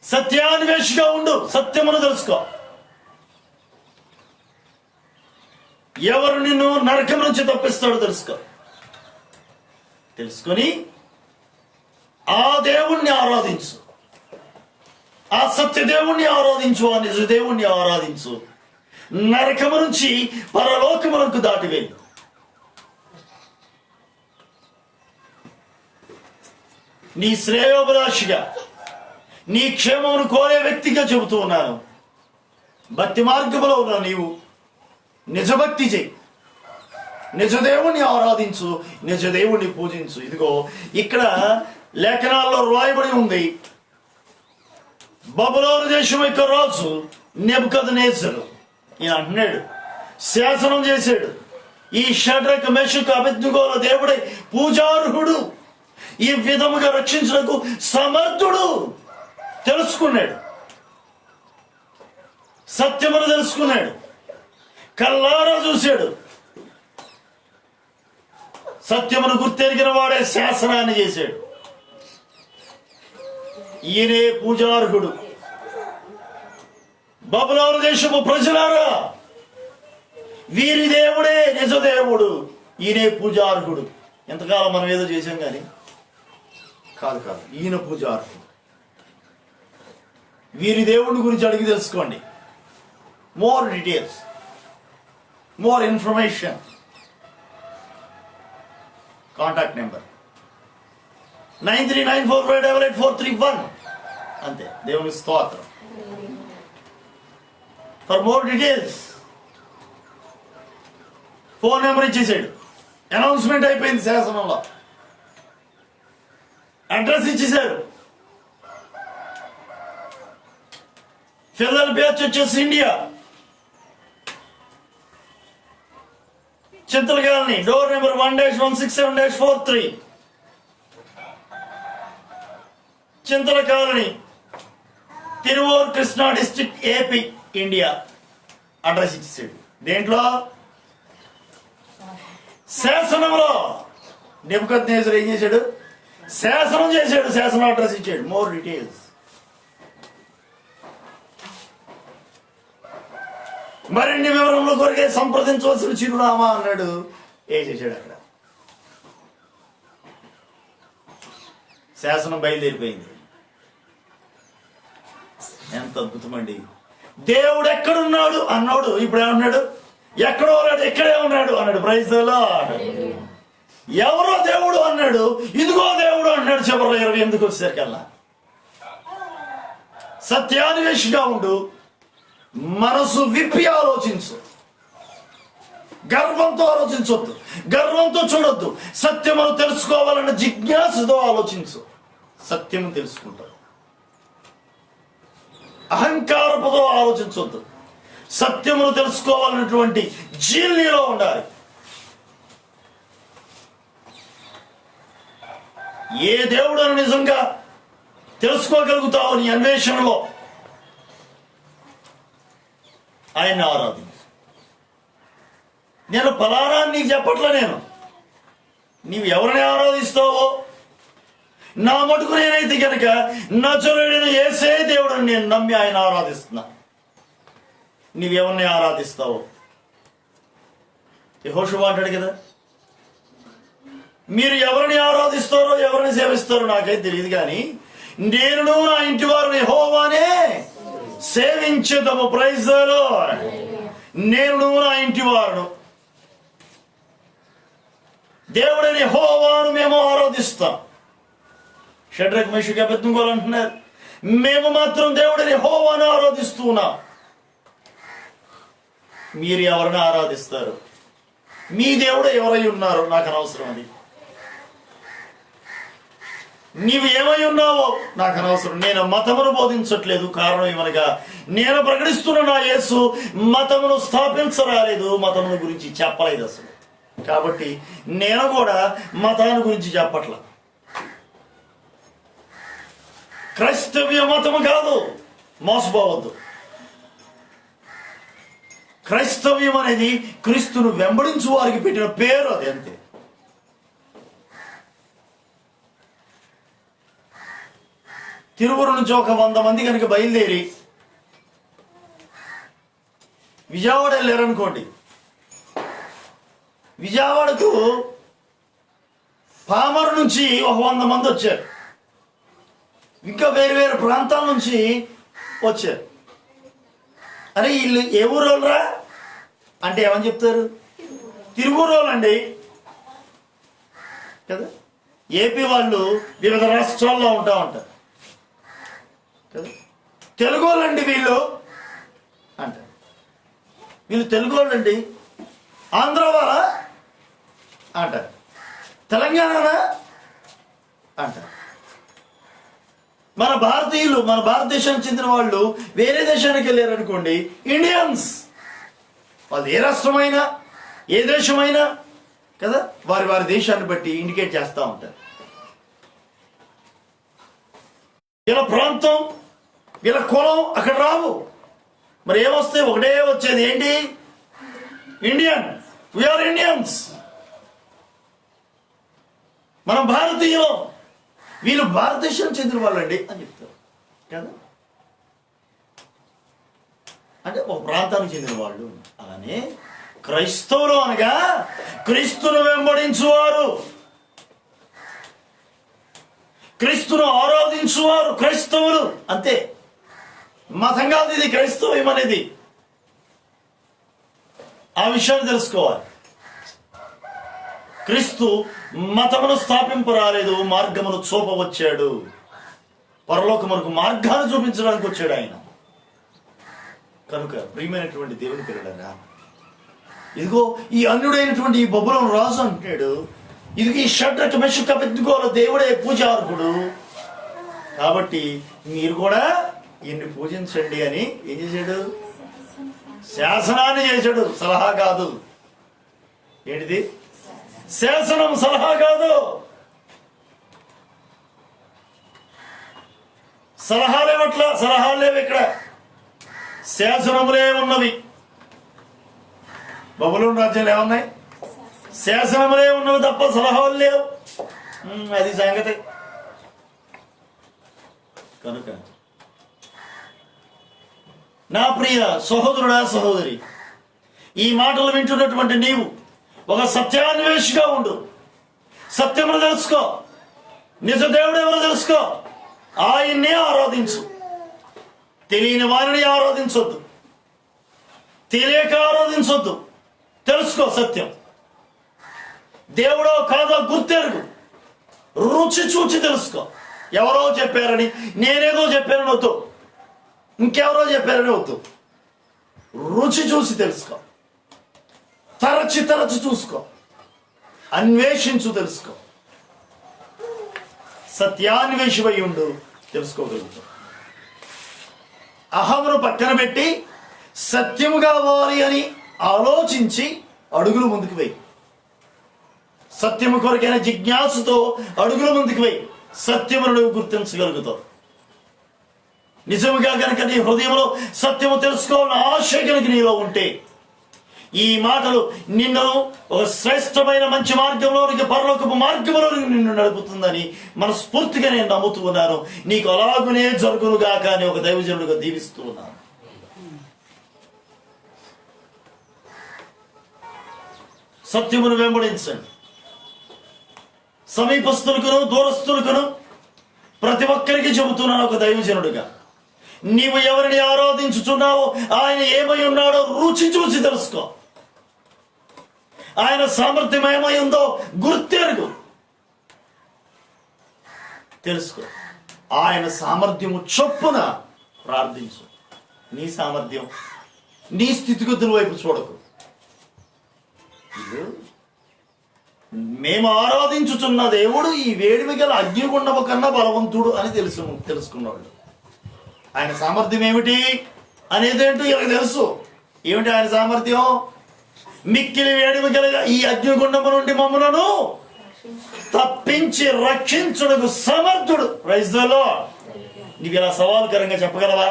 A: సత్యాన్వేషిగా ఉండు, సత్యమును తెలుసుకో. ఎవరు నిన్ను నరకం నుంచి తప్పిస్తాడో తెలుసుకో. తెలుసుకొని ఆ దేవుణ్ణి ఆరాధించు, ఆ సత్యదేవుణ్ణి ఆరాధించు, ఆ నిజ దేవుణ్ణి ఆరాధించు. నరకము నుంచి పరలోకములకు దాటివేళ్ళు. నీ శ్రేయోభిలాషిగా, నీ క్షేమమును కోరే వ్యక్తిగా చెబుతూ ఉన్నాను. భక్తి మార్గంలో ఉన్నావు నీవు. నిజభక్తి చేయి, నిజదేవుణ్ణి ఆరాధించు, నిజదేవుణ్ణి పూజించు. ఇదిగో ఇక్కడ లేఖనాల్లో రాయబడి ఉంది, బబులోను దేశం యొక్క రాజు నెబుకద్నెజరు ఈయన అంటున్నాడు, శాసనం చేశాడు, ఈ షడ్రక్ మెషక్ అబేద్నెగోల దేవుడై పూజార్హుడు, ఈ విధముగా రక్షించుటకు సమర్థుడు. తెలుసుకున్నాడు, సత్యమును తెలుసుకున్నాడు, కల్లారా చూశాడు. సత్యమును గుర్తెరిగిన వాడే శాసనాన్ని చేశాడు. ఈయనే పూజార్హుడు. బబులోను దేశము ప్రజలారా, వీరి దేవుడే నిజదేవుడు, ఈయనే పూజార్హుడు. ఎంతకాలం మనం ఏదో చేశాం కానీ కాదు, ఈయన పూజార్హుడు. వీరి దేవుడి గురించి అడిగి తెలుసుకోండి. More details, more information. Contact number 9394588431. అంతే. దేవుని స్తోత్రం. For more details phone number ఇచ్చేసాడు. అనౌన్స్మెంట్ అయిపోయింది శాసనంలో. అడ్రస్ ఇచ్చేశారు. Philadelphia churches India, Chintala colony, door number 1-167-43, Chintala colony, Tiruvuru, Krishna district, AP, India address ఇచ్చేసాడు. దేంట్లో? శాసనంలో. నెబుకద్నెజరు ఏం చేశాడు? శాసనం చేశాడు, శాసనం అడ్రస్ ఇచ్చాడు. More details. మరిన్ని వివరంలో కొరికే సంప్రదించవలసిన చిరునామా అన్నాడు. ఏం చేశాడు అక్కడ? శాసనం బయలుదేరిపోయింది. ఎంత అద్భుతమండి! దేవుడు ఎక్కడున్నాడు అన్నాడు, ఇప్పుడు ఏమన్నాడు? ఎక్కడో ఉన్నాడు, ఎక్కడే ఉన్నాడు అన్నాడు. Praise the Lord. ఎవరో దేవుడు అన్నాడు, ఇదిగో దేవుడు అన్నాడు. చివరిలో 28 వచ్చేసరికల్లా సత్యాన్వేషిగా ఉండు, మనసు విప్పి ఆలోచించు, గర్వంతో ఆలోచించొద్దు, గర్వంతో చూడొద్దు. సత్యమును తెలుసుకోవాలన్న జిజ్ఞాసతో ఆలోచించు, సత్యము తెలుసుకుంటావు. అహంకారపుతో ఆలోచించొద్దు, సత్యమును తెలుసుకోవాలన్నటువంటి జీల్నిలో ఉండాలి. ఏ దేవుడని నిజంగా తెలుసుకోగలుగుతావు నీ అన్వేషణలో, ఆయన్ని ఆరాధించు. నేను ఫలానా నీకు చెప్పట్లే, నీవు ఎవరిని ఆరాధిస్తావో, నా మటుకు నేనైతే కనుక నజరేయుడైన యేసే దేవుడని నేను నమ్మి ఆయన ఆరాధిస్తున్నా. నీవెవరిని ఆరాధిస్తావో? యెహోషువ అంటాడు కదా, మీరు ఎవరిని ఆరాధిస్తారో, ఎవరిని సేవిస్తారో నాకైతే తెలియదు, కానీ నేను నా ఇంటి వారిని యెహోవానే సేవించేదము. Praise the Lord. నేను నా ఇంటి వారును దేవుడైన యెహోవాను మేము ఆరాధిస్తాం. షడ్రక్, మేషక్, అబేద్నెగో అంటున్నారు, మేము మాత్రం దేవుడైన యెహోవాను ఆరాధిస్తున్నాం. మీరు ఎవరిని ఆరాధిస్తారు? మీ దేవుడు ఎవరై ఉన్నారు నాకు అనవసరం. అది నీవు ఏమై ఉన్నావో నాకు అనవసరం. నేను మతమును బోధించట్లేదు. కారణం ఏమనగా నేను ప్రకటిస్తున్న నా యేసు మతమును స్థాపించరాలేదు, మతమును గురించి చెప్పలేదు అసలు. కాబట్టి నేను కూడా మతాన్ని గురించి చెప్పట్ల. క్రైస్తవ్య మతము కాదు, మోసపోవద్దు. క్రైస్తవ్యం అనేది క్రీస్తును వెంబడించు వారికి పెట్టిన పేరు, అది అంతే. తిరువురు నుంచి ఒక 100 మంది కనుక బయలుదేరి విజయవాడ వెళ్ళారనుకోండి, విజయవాడకు పామరు నుంచి ఒక 100 మంది వచ్చారు, ఇంకా వేరు వేరు ప్రాంతాల నుంచి వచ్చారు. అరే వీళ్ళు ఏ ఊరోళ్ళరా అంటే ఏమని చెప్తారు? తిరువూరోళ్ళండి కదా. ఏపీ వాళ్ళు వివిధ రాష్ట్రాల్లో ఉంటా ఉంటారు కదా. తెలుగు వాళ్ళండి వీళ్ళు అంటారు. వీళ్ళు తెలుగు వాళ్ళండి. ఆంధ్ర వాళ్ళ అంటారు. తెలంగాణనా అంటారు. మన భారతీయులు, మన భారతదేశానికి చెందిన వాళ్ళు వేరే దేశానికి వెళ్ళారు అనుకోండి, ఇండియన్స్. వాళ్ళు ఏ రాష్ట్రమైనా, ఏ దేశమైనా కదా, వారి వారి దేశాన్ని బట్టి ఇండికేట్ చేస్తూ ఉంటారు. వీళ్ళ ప్రాంతం, వీళ్ళ కులం అక్కడ రావు. మరి ఏమొస్తే ఒకటే వచ్చేది ఏంటి? ఇండియన్. We are Indians. మనం భారతీయులం, వీళ్ళు భారతదేశానికి చెందిన వాళ్ళండి అని చెప్తారు కదా. అంటే ఒక ప్రాంతానికి చెందిన వాళ్ళు. అలానే క్రైస్తవులు అనగా క్రీస్తును వెంబడించువారు, క్రీస్తును ఆరాధించువారు క్రైస్తవులు, అంతే. మతం కాదు ఇది క్రైస్తవం అనేది. ఆ విషయాన్ని తెలుసుకోవాలి. క్రీస్తు మతమును స్థాపింపరాలేదు, మార్గమును చూపవచ్చాడు. పరలోకమునకు మార్గాన్ని చూపించడానికి వచ్చాడు ఆయన. కనుక ప్రియమైనటువంటి దేవుని పిల్లలారా, ఇదిగో ఈ అన్యుడైనటువంటి ఈ బబులోను రాజు అంటాడు, ఇది ఈ షడ్రక్, మెషక్, అబేద్నెగోల దేవుడే పూజార్కుడు, కాబట్టి మీరు కూడా ఈయన్ని పూజించండి అని ఏం చేశాడు? శాసనాన్ని చేశాడు, సలహా కాదు. ఏంటిది? శాసనం, సలహా కాదు. సలహాలేవట్లా, సలహాలు లేవు ఇక్కడ, శాసనములే ఉన్నవి. బబులోను రాజ్యాలు ఏమున్నాయి? శాసనములే ఉన్నవి తప్ప సలహాలు లేవు. అది సంగతి. కనుక నా ప్రియ సహోదరుడా, సహోదరి, ఈ మాటలు వింటున్నటువంటి నీవు ఒక సత్యాన్వేషిగా ఉండు. సత్యమును తెలుసుకో, నిజ దేవుడు ఎవరో తెలుసుకో, ఆయన్నే ఆరాధించు. తెలియని వారిని ఆరాధించొద్దు, తెలియక ఆరాధించొద్దు. తెలుసుకో సత్యం. దేవుడో కాదో గుర్తెరుగు, రుచి చూచి తెలుసుకో. ఎవరో చెప్పారని, నేనేదో చెప్పారని వద్దు, ఇంకెవరో చెప్పారని వద్దు. రుచి చూసి తెలుసుకో, తరచి చూసుకో, అన్వేషించు, తెలుసుకో. సత్యాన్వేషివై ఉండు, తెలుసుకోగలుగుతావు. అహమును పక్కన పెట్టి సత్యము కావాలి అని ఆలోచించి అడుగులు ముందుకు వేయి. సత్యము కొరకైన జిజ్ఞాసుతో అడుగులు ముందుకు వేయి. సత్యమును నువ్వు గుర్తించగలుగుతావు. నిజముగా కనుక నీ హృదయంలో సత్యము తెలుసుకోవాలని ఆశ కనుక నీలో ఉంటే, ఈ మాటలు నిన్ను ఒక శ్రేష్టమైన మంచి మార్గంలోనికి, పరలోకపు మార్గంలోనికి నిన్ను నడుపుతుందని మనస్ఫూర్తిగా నేను నమ్ముతూ ఉన్నాను. నీకు అలాగునే జరుగునుగాక అని ఒక దైవజనుడిగా దీవిస్తూ ఉన్నాను. సత్యమును వెంబడించండి. సమీపస్తులకును దూరస్తులకును ప్రతి ఒక్కరికి చెబుతున్నాను ఒక దైవజనుడిగా, నీవు ఎవరిని ఆరాధించుచున్నావో ఆయన ఏమై ఉన్నాడో రుచి చూసి తెలుసుకో. ఆయన సామర్థ్యం ఏమై ఉందో గుర్తెరుగు, తెలుసుకో. ఆయన సామర్థ్యము చొప్పున ప్రార్థించు. నీ సామర్థ్యం, నీ స్థితిగతుల వైపు చూడకు. మేము ఆరాధించుచున్న దేవుడు ఈ వేడిమి గల అగ్నిగుండము కన్నా బలవంతుడు అని తెలుసుకున్నాడు. ఆయన సామర్థ్యం ఏమిటి అనేదేంటో ఇలా తెలుసు. ఏమిటి ఆయన సామర్థ్యం? మిక్కిలి వేడిమి గల ఈ అగ్నిగుండము నుండి మమ్మలను తప్పించి రక్షించుటకు సమర్థుడు. Praise the Lord. నీవు ఇలా సవాలుకరంగా చెప్పగలవా?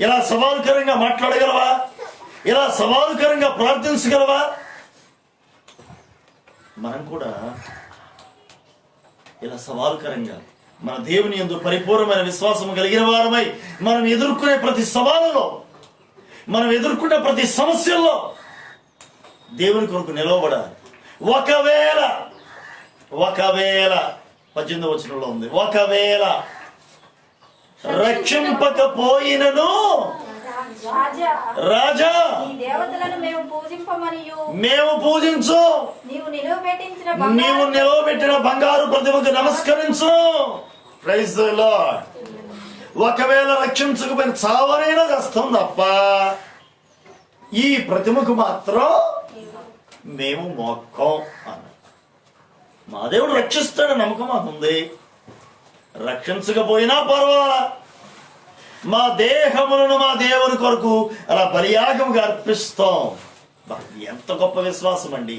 A: ఇలా సవాలుకరంగా మాట్లాడగలవా? ఇలా సవాలుకరంగా ప్రార్థించగలవా? మనం కూడా ఇలా సవాలుకరంగా మన దేవుని యందు పరిపూర్ణమైన విశ్వాసం కలిగిన వారమై మనం ఎదుర్కొనే ప్రతి సవాలులో, మనం ఎదుర్కొనే ప్రతి సమస్యల్లో దేవుని కొరకు నిలవబడాలి. ఒకవేళ 18వ వచనంలో ఉంది, ఒకవేళ రక్షింపకపోయినను రాజా మేము పూజించు, నీవు నిలవబెట్టిన బంగారు ప్రతిమకు నమస్కరించు. Praise the Lord. ఒకవేళ రక్షించకపోయిన చావనైనా కష్టం తప్ప ఈ ప్రతిమకు మాత్రం మేము మొక్కం అన్న. మా దేవుడు రక్షిస్తాడు నమ్మకం మాకుంది. రక్షించకపోయినా పర్వాలా, మా దేహములను మా దేవుని కొరకు అలా బలియాగముగా అర్పిస్తాం. ఎంత గొప్ప విశ్వాసం అండి!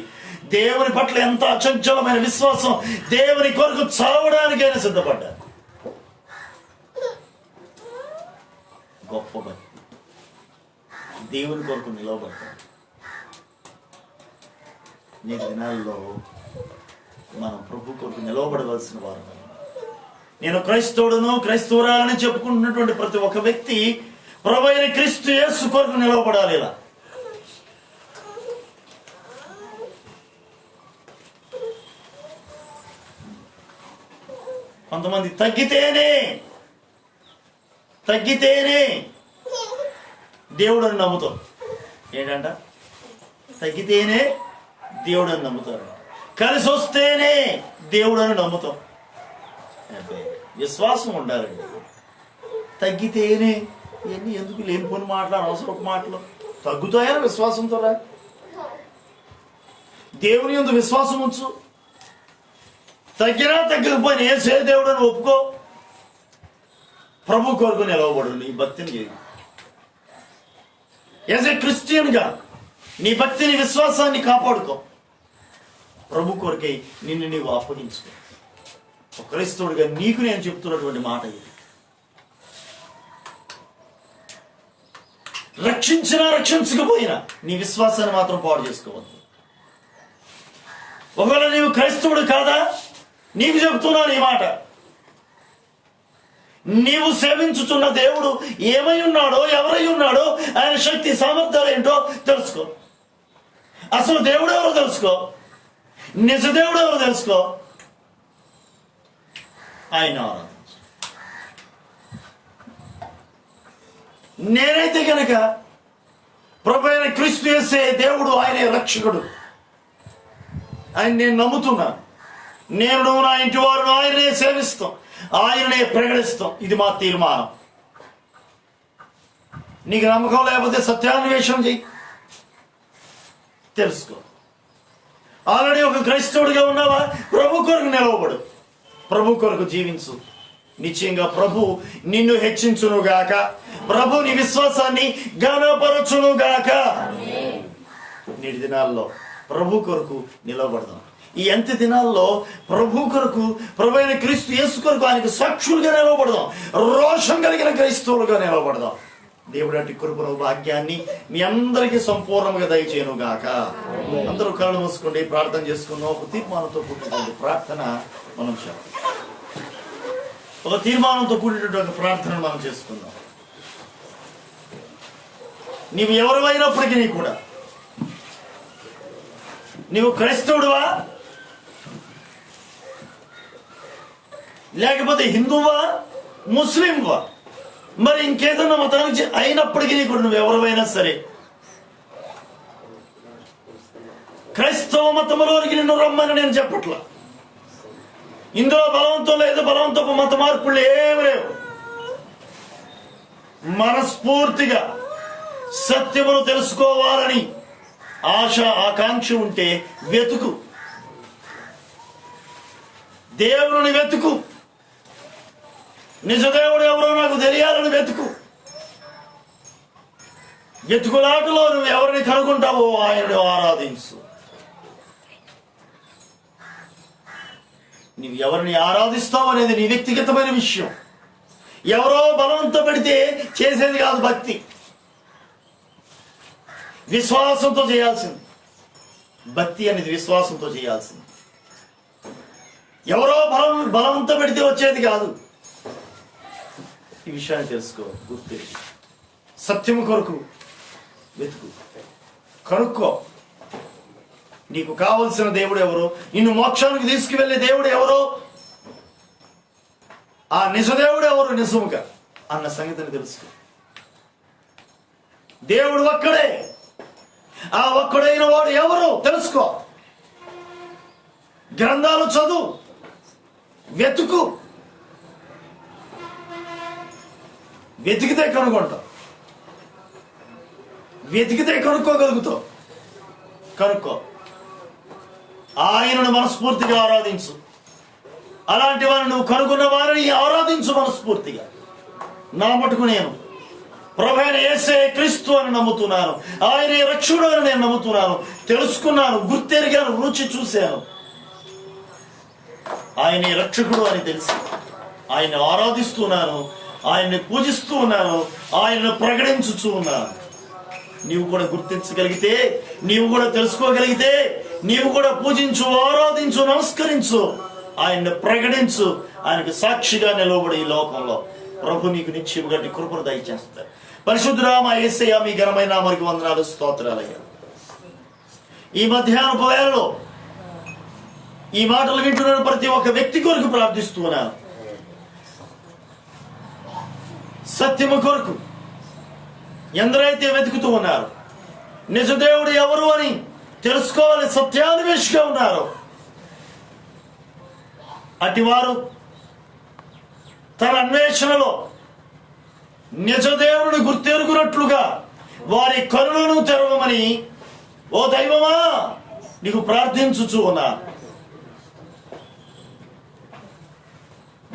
A: దేవుని పట్ల ఎంత అచంచలమైన విశ్వాసం! దేవుని కొరకు చావడానికైనా సిద్ధపడ్డారు. గొప్ప భక్తి. దేవుని కొరకు నిలవబడ్డారు. నీ దినాల్లో మనం ప్రభు కొరకు నిలవబడవలసిన వారు. నేను క్రైస్తవుడును క్రైస్తవురాలని చెప్పుకుంటున్నటువంటి ప్రతి ఒక్క వ్యక్తి ప్రభువైన క్రీస్తు యేసు కొరకు నిలవబడాలి. ఇలా కొంతమంది తగ్గితేనే దేవుడు అని నమ్ముతారు. ఏంటంట? తగ్గితేనే దేవుడు అని నమ్ముతారు. కలిసి వస్తేనే దేవుడు అని నమ్ముతాం. విశ్వాసం ఉండాలండి. తగ్గితేనే ఇవన్నీ ఎందుకు లేనిపోని మాటలు, అనవసరపు మాటలు. తగ్గుతాయని విశ్వాసంతో రా. దేవుని యందు విశ్వాసం ఉంచు. తగ్గినా తగ్గకపోయినా ఏసే దేవుడు అని ఒప్పుకో. ప్రభు కొరకు నిలవబడు. నీ భక్తిని చేయి. యాజ్ ఏ క్రిస్టియన్గా నీ భక్తిని, విశ్వాసాన్ని కాపాడుకో. ప్రభు కొరకై నిన్ను నీవు అప్పగించుకో. ఒక క్రైస్తవుడిగా నీకు నేను చెప్తున్నటువంటి మాట ఇది. రక్షించినా రక్షించకపోయినా నీ విశ్వాసాన్ని మాత్రం పాడు చేసుకోవద్దు. ఒకవేళ నీవు క్రైస్తవుడు కాదా, నీకు చెప్తున్నాను ఈ మాట. నీవు సేవించుతున్న దేవుడు ఏమై ఉన్నాడో, ఎవరై ఉన్నాడో, ఆయన శక్తి సామర్థ్యాలు ఏంటో తెలుసుకో. అసలు దేవుడు ఎవరో తెలుసుకో. నిజ దేవుడు ఎవరో తెలుసుకో. ఆయన ఆరాధించు. నేనైతే కనుక ప్రభువైన క్రీస్తు యేసే దేవుడు, ఆయనే రక్షకుడు, ఆయన నేను నమ్ముతున్నాను. నేను నా ఇంటి వారు ఆయనే సేవిస్తాం, ఆయననే ప్రకటిస్తాం. ఇది మా తీర్మానం. నీకు నమ్మకం లేకపోతే సత్యాన్వేషణ చెయ్యి, తెలుసుకో. ఆల్రెడీ ఒక క్రైస్తవుడిగా ఉన్నావా, ప్రభు కొరకు నిలవబడు, ప్రభు కొరకు జీవించు. నిశ్చయంగా ప్రభు నిన్ను హెచ్చించునుగాక, ప్రభు నీ విశ్వాసాన్ని ఘనపరచునుగాక. నేటి దినాల్లో ప్రభు కొరకు నిలవబడదాం. ఈ అంత్య దినాల్లో ప్రభు కొరకు, ప్రభు అయిన క్రీస్తు యేసు కొరకు ఆయనకు సాక్షులుగా నిలవబడదాం. రోషం కలిగిన క్రైస్తవులుగా నిలవబడదాం. దేవుడు అట్టి కృపను, భాగ్యాన్ని మీ అందరికీ సంపూర్ణంగా దయచేయను గాక. అందరూ కళ్ళు మూసుకోండి, ప్రార్థన చేసుకుందాం. ఒక తీర్మానంతో కూడినటువంటి ప్రార్థన మనం చేద్దాం. ఒక తీర్మానంతో కూడినటువంటి ప్రార్థన మనం చేసుకుందాం. నీవు ఎవరివైనప్పటికీ కూడా, నీవు క్రైస్తవుడువా, లేకపోతే హిందువా, ముస్లింవా, మరి ఇంకేదన్నా మతానికి అయినప్పటికీ కూడా నువ్వు ఎవరివైనా సరే, క్రైస్తవ మతంలోనికి నిన్ను రమ్మని నేను చెప్పట్లా. ఇందులో బలవంతం లేదు, బలవంతపు మత మార్పులు ఏమి లేవు. మనస్ఫూర్తిగా సత్యమును తెలుసుకోవాలని ఆశ, ఆకాంక్ష ఉంటే వెతుకు, దేవుని వెతుకు. నిజదేవుడు ఎవరో నాకు తెలియాలని వెతుకు. వెతుకులాటలో నువ్వు ఎవరిని కనుగొంటావో ఆయనను ఆరాధించు. నువ్వు ఎవరిని ఆరాధిస్తావు అనేది నీ వ్యక్తిగతమైన విషయం. ఎవరో బలవంతం పెడితే చేసేది కాదు భక్తి. విశ్వాసంతో చేయాల్సింది భక్తి అనేది, విశ్వాసంతో చేయాల్సింది. ఎవరో బలవంతం పెడితే వచ్చేది కాదు. ఈ విషయాన్ని తెలుసుకో, గుర్తెరిగి సత్యము కొరకు వెతుకు, కనుక్కో. నీకు కావలసిన దేవుడు ఎవరో, నిన్ను మోక్షానికి తీసుకువెళ్ళే దేవుడు ఎవరో, ఆ నిజదేవుడు ఎవరు నిజముగా అన్న సంగతిని తెలుసుకో. దేవుడు ఒక్కడే, ఆ ఒక్కడైన వాడు ఎవరు తెలుసుకో. గ్రంథాలు చదువు, వెతుకు. వెతికితే కనుగొంటావు, వెతికితే కనుక్కోగలుగుతావు. కనుక్కో, ఆయనను మనస్ఫూర్తిగా ఆరాధించు. అలాంటి వారిని నువ్వు కనుగొన్న వారిని ఆరాధించు మనస్ఫూర్తిగా. నా మటుకు నేను ప్రభువైన యేసే క్రీస్తు అని నమ్ముతున్నాను, ఆయనే రక్షకుడు అని నేను నమ్ముతున్నాను. తెలుసుకున్నాను, గుర్తెరిగాను, రుచి చూశాను. ఆయనే రక్షకుడు అని తెలిసి ఆయన ఆరాధిస్తున్నాను, ఆయన్ని పూజిస్తూ ఉన్నాను, ఆయనను ప్రకటించుచూ ఉన్నాను. నీవు కూడా గుర్తించగలిగితే, నీవు కూడా తెలుసుకోగలిగితే, నీవు కూడా పూజించు, ఆరాధించు, నమస్కరించు, ఆయన్ని ప్రకటించు. ఆయనకు సాక్షిగా నిలవబడి ఈ లోకంలో ప్రభు నీకు నిత్యం గట్టి కృపను దయచేస్తారు. పరిశుద్ధుడా మా యేసయ్య, మీ ఘనమైన నామమునకు వందనాలు, స్తోత్రాలయ్యా. ఈ మధ్యాహ్నపు వేళలో ఈ మాటలు వింటున్న ప్రతి ఒక్క వ్యక్తి కొరకు ప్రార్థిస్తున్నాను. సత్యము కొరకు ఎందరైతే వెతుకుతూ ఉన్నారు, నిజదేవుడు ఎవరు అని తెలుసుకోవాలి, సత్యాన్వేషిగా ఉన్నారు, అటివారు తన అన్వేషణలో నిజదేవుడిని గుర్తెరుగునట్లుగా వారి కనులను తెరవమని ఓ దైవమా నీకు ప్రార్థించుచూ ఉన్నా.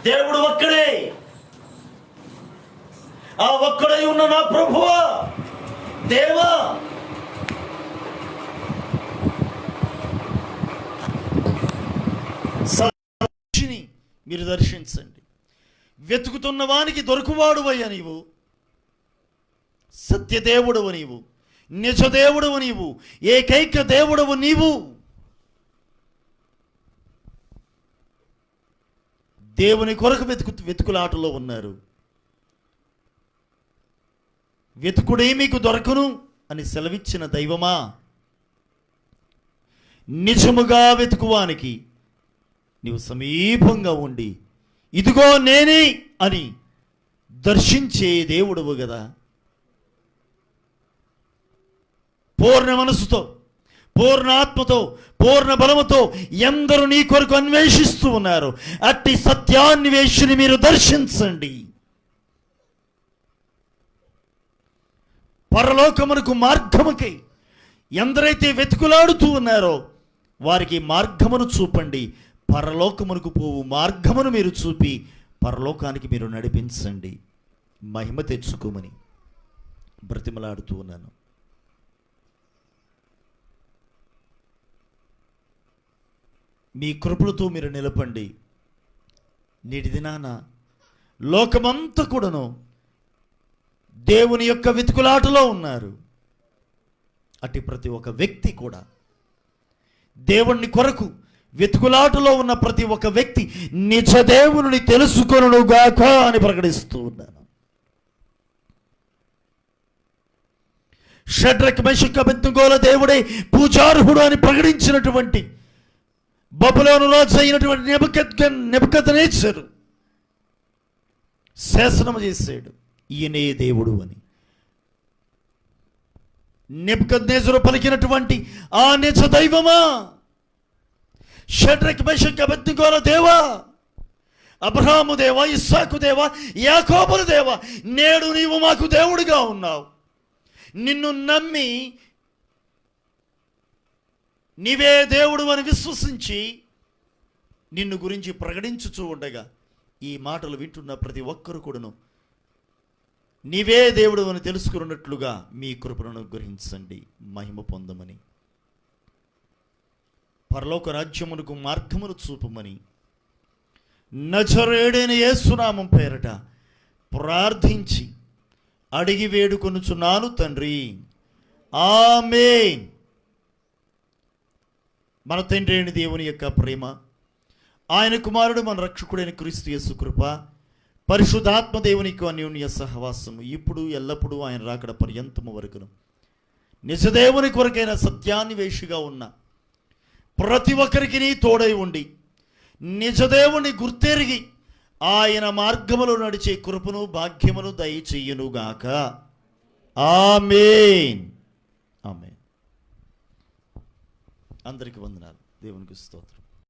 A: దేవుడు ఒక్కడే, ఆ ఒక్కడై ఉన్న నా ప్రభువా, దేవా, మీరు దర్శించండి. వెతుకుతున్న వానికి దొరకువాడువయ్యా నీవు, సత్యదేవుడవు నీవు, నిజదేవుడవు నీవు, ఏకైక దేవుడవు నీవు. దేవుని కొరకు వెతుకులాటలో ఉన్నారు. వెతుకుడే మీకు దొరకను అని సెలవిచ్చిన దైవమా, నిజముగా వెతుకువానికి నీవు సమీపంగా ఉండి ఇదిగో నేనే అని దర్శించే దేవుడవు కదా. పూర్ణ మనసుతో, పూర్ణ ఆత్మతో, పూర్ణ బలముతో ఎందరూ నీ కొరకు అన్వేషిస్తూ ఉన్నారు. అట్టి సత్యాన్వేషిని మీరు దర్శించండి. పరలోకమునకు మార్గముకై ఎందరైతే వెతుకులాడుతూ ఉన్నారో వారికి మార్గమును చూపండి. పరలోకమునకు పోవు మార్గమును మీరు చూపి పరలోకానికి మీరు నడిపించండి. మహిమ తెచ్చుకోమని బ్రతిమలాడుతూ ఉన్నాను. మీ కృపలతో మీరు నిలపండి. నేటి దినాన లోకమంతా కూడాను దేవుని యొక్క వెతుకులాటలో ఉన్నారు. అట్టి ప్రతి ఒక్క వ్యక్తి కూడా దేవుని కొరకు వెతుకులాటలో ఉన్న ప్రతి ఒక్క వ్యక్తి నిజ దేవుని తెలుసుకొనుగాక అని ప్రకటిస్తూ ఉన్నాను. షడ్రక్ మెషక్ అబేద్నెగోల దేవుడే పూజార్హుడు అని ప్రకటించినటువంటి బబులోను రాజు అయినటువంటి నెబుకద్నెజరు శాసనం చేశాడు, ఈయనే దేవుడు అని. నెబుకద్నెజరు పలికినటువంటి ఆ నిజ దైవమా, షడ్రక్ మెషక్ అబేద్నెగోల దేవా, అబ్రహాము దేవా, ఇస్సాకు దేవా, యాకోబుల దేవా, నేడు నీవు మాకు దేవుడిగా ఉన్నావు. నిన్ను నమ్మి నీవే దేవుడు అని విశ్వసించి నిన్ను గురించి ప్రకటించుచూ ఉండగా ఈ మాటలు వింటున్న ప్రతి ఒక్కరు కూడాను నీవే దేవుడు అని తెలుసుకున్నట్లుగా మీ కృపను గ్రహించండి. మహిమ పొందమని, పరలోక రాజ్యమునకు మార్గమును చూపమని నజరేయుడైన యేసునామం పేరట ప్రార్థించి అడిగి వేడుకొనుచున్నాను తండ్రి, ఆమేన్. మన తండ్రి అయిన దేవుని యొక్క ప్రేమ, ఆయన కుమారుడు మన రక్షకుడైన క్రీస్తు యేసు కృప, పరిశుద్ధాత్మ దేవునికి అన్యోన్య సహవాసము ఇప్పుడు ఎల్లప్పుడూ ఆయన రాకడ పర్యంతము వరకును నిజదేవుని కొరకైన సత్యాన్వేషిగా ఉన్న ప్రతి ఒక్కరికి నీ తోడై ఉండి నిజదేవుని గుర్తెరిగి ఆయన మార్గములో నడిచే కృపను భాగ్యమును దయచేయునుగాక. ఆమేన్. ఆమేన్. అందరికి వందనాలు. దేవునికి స్తోత్రం.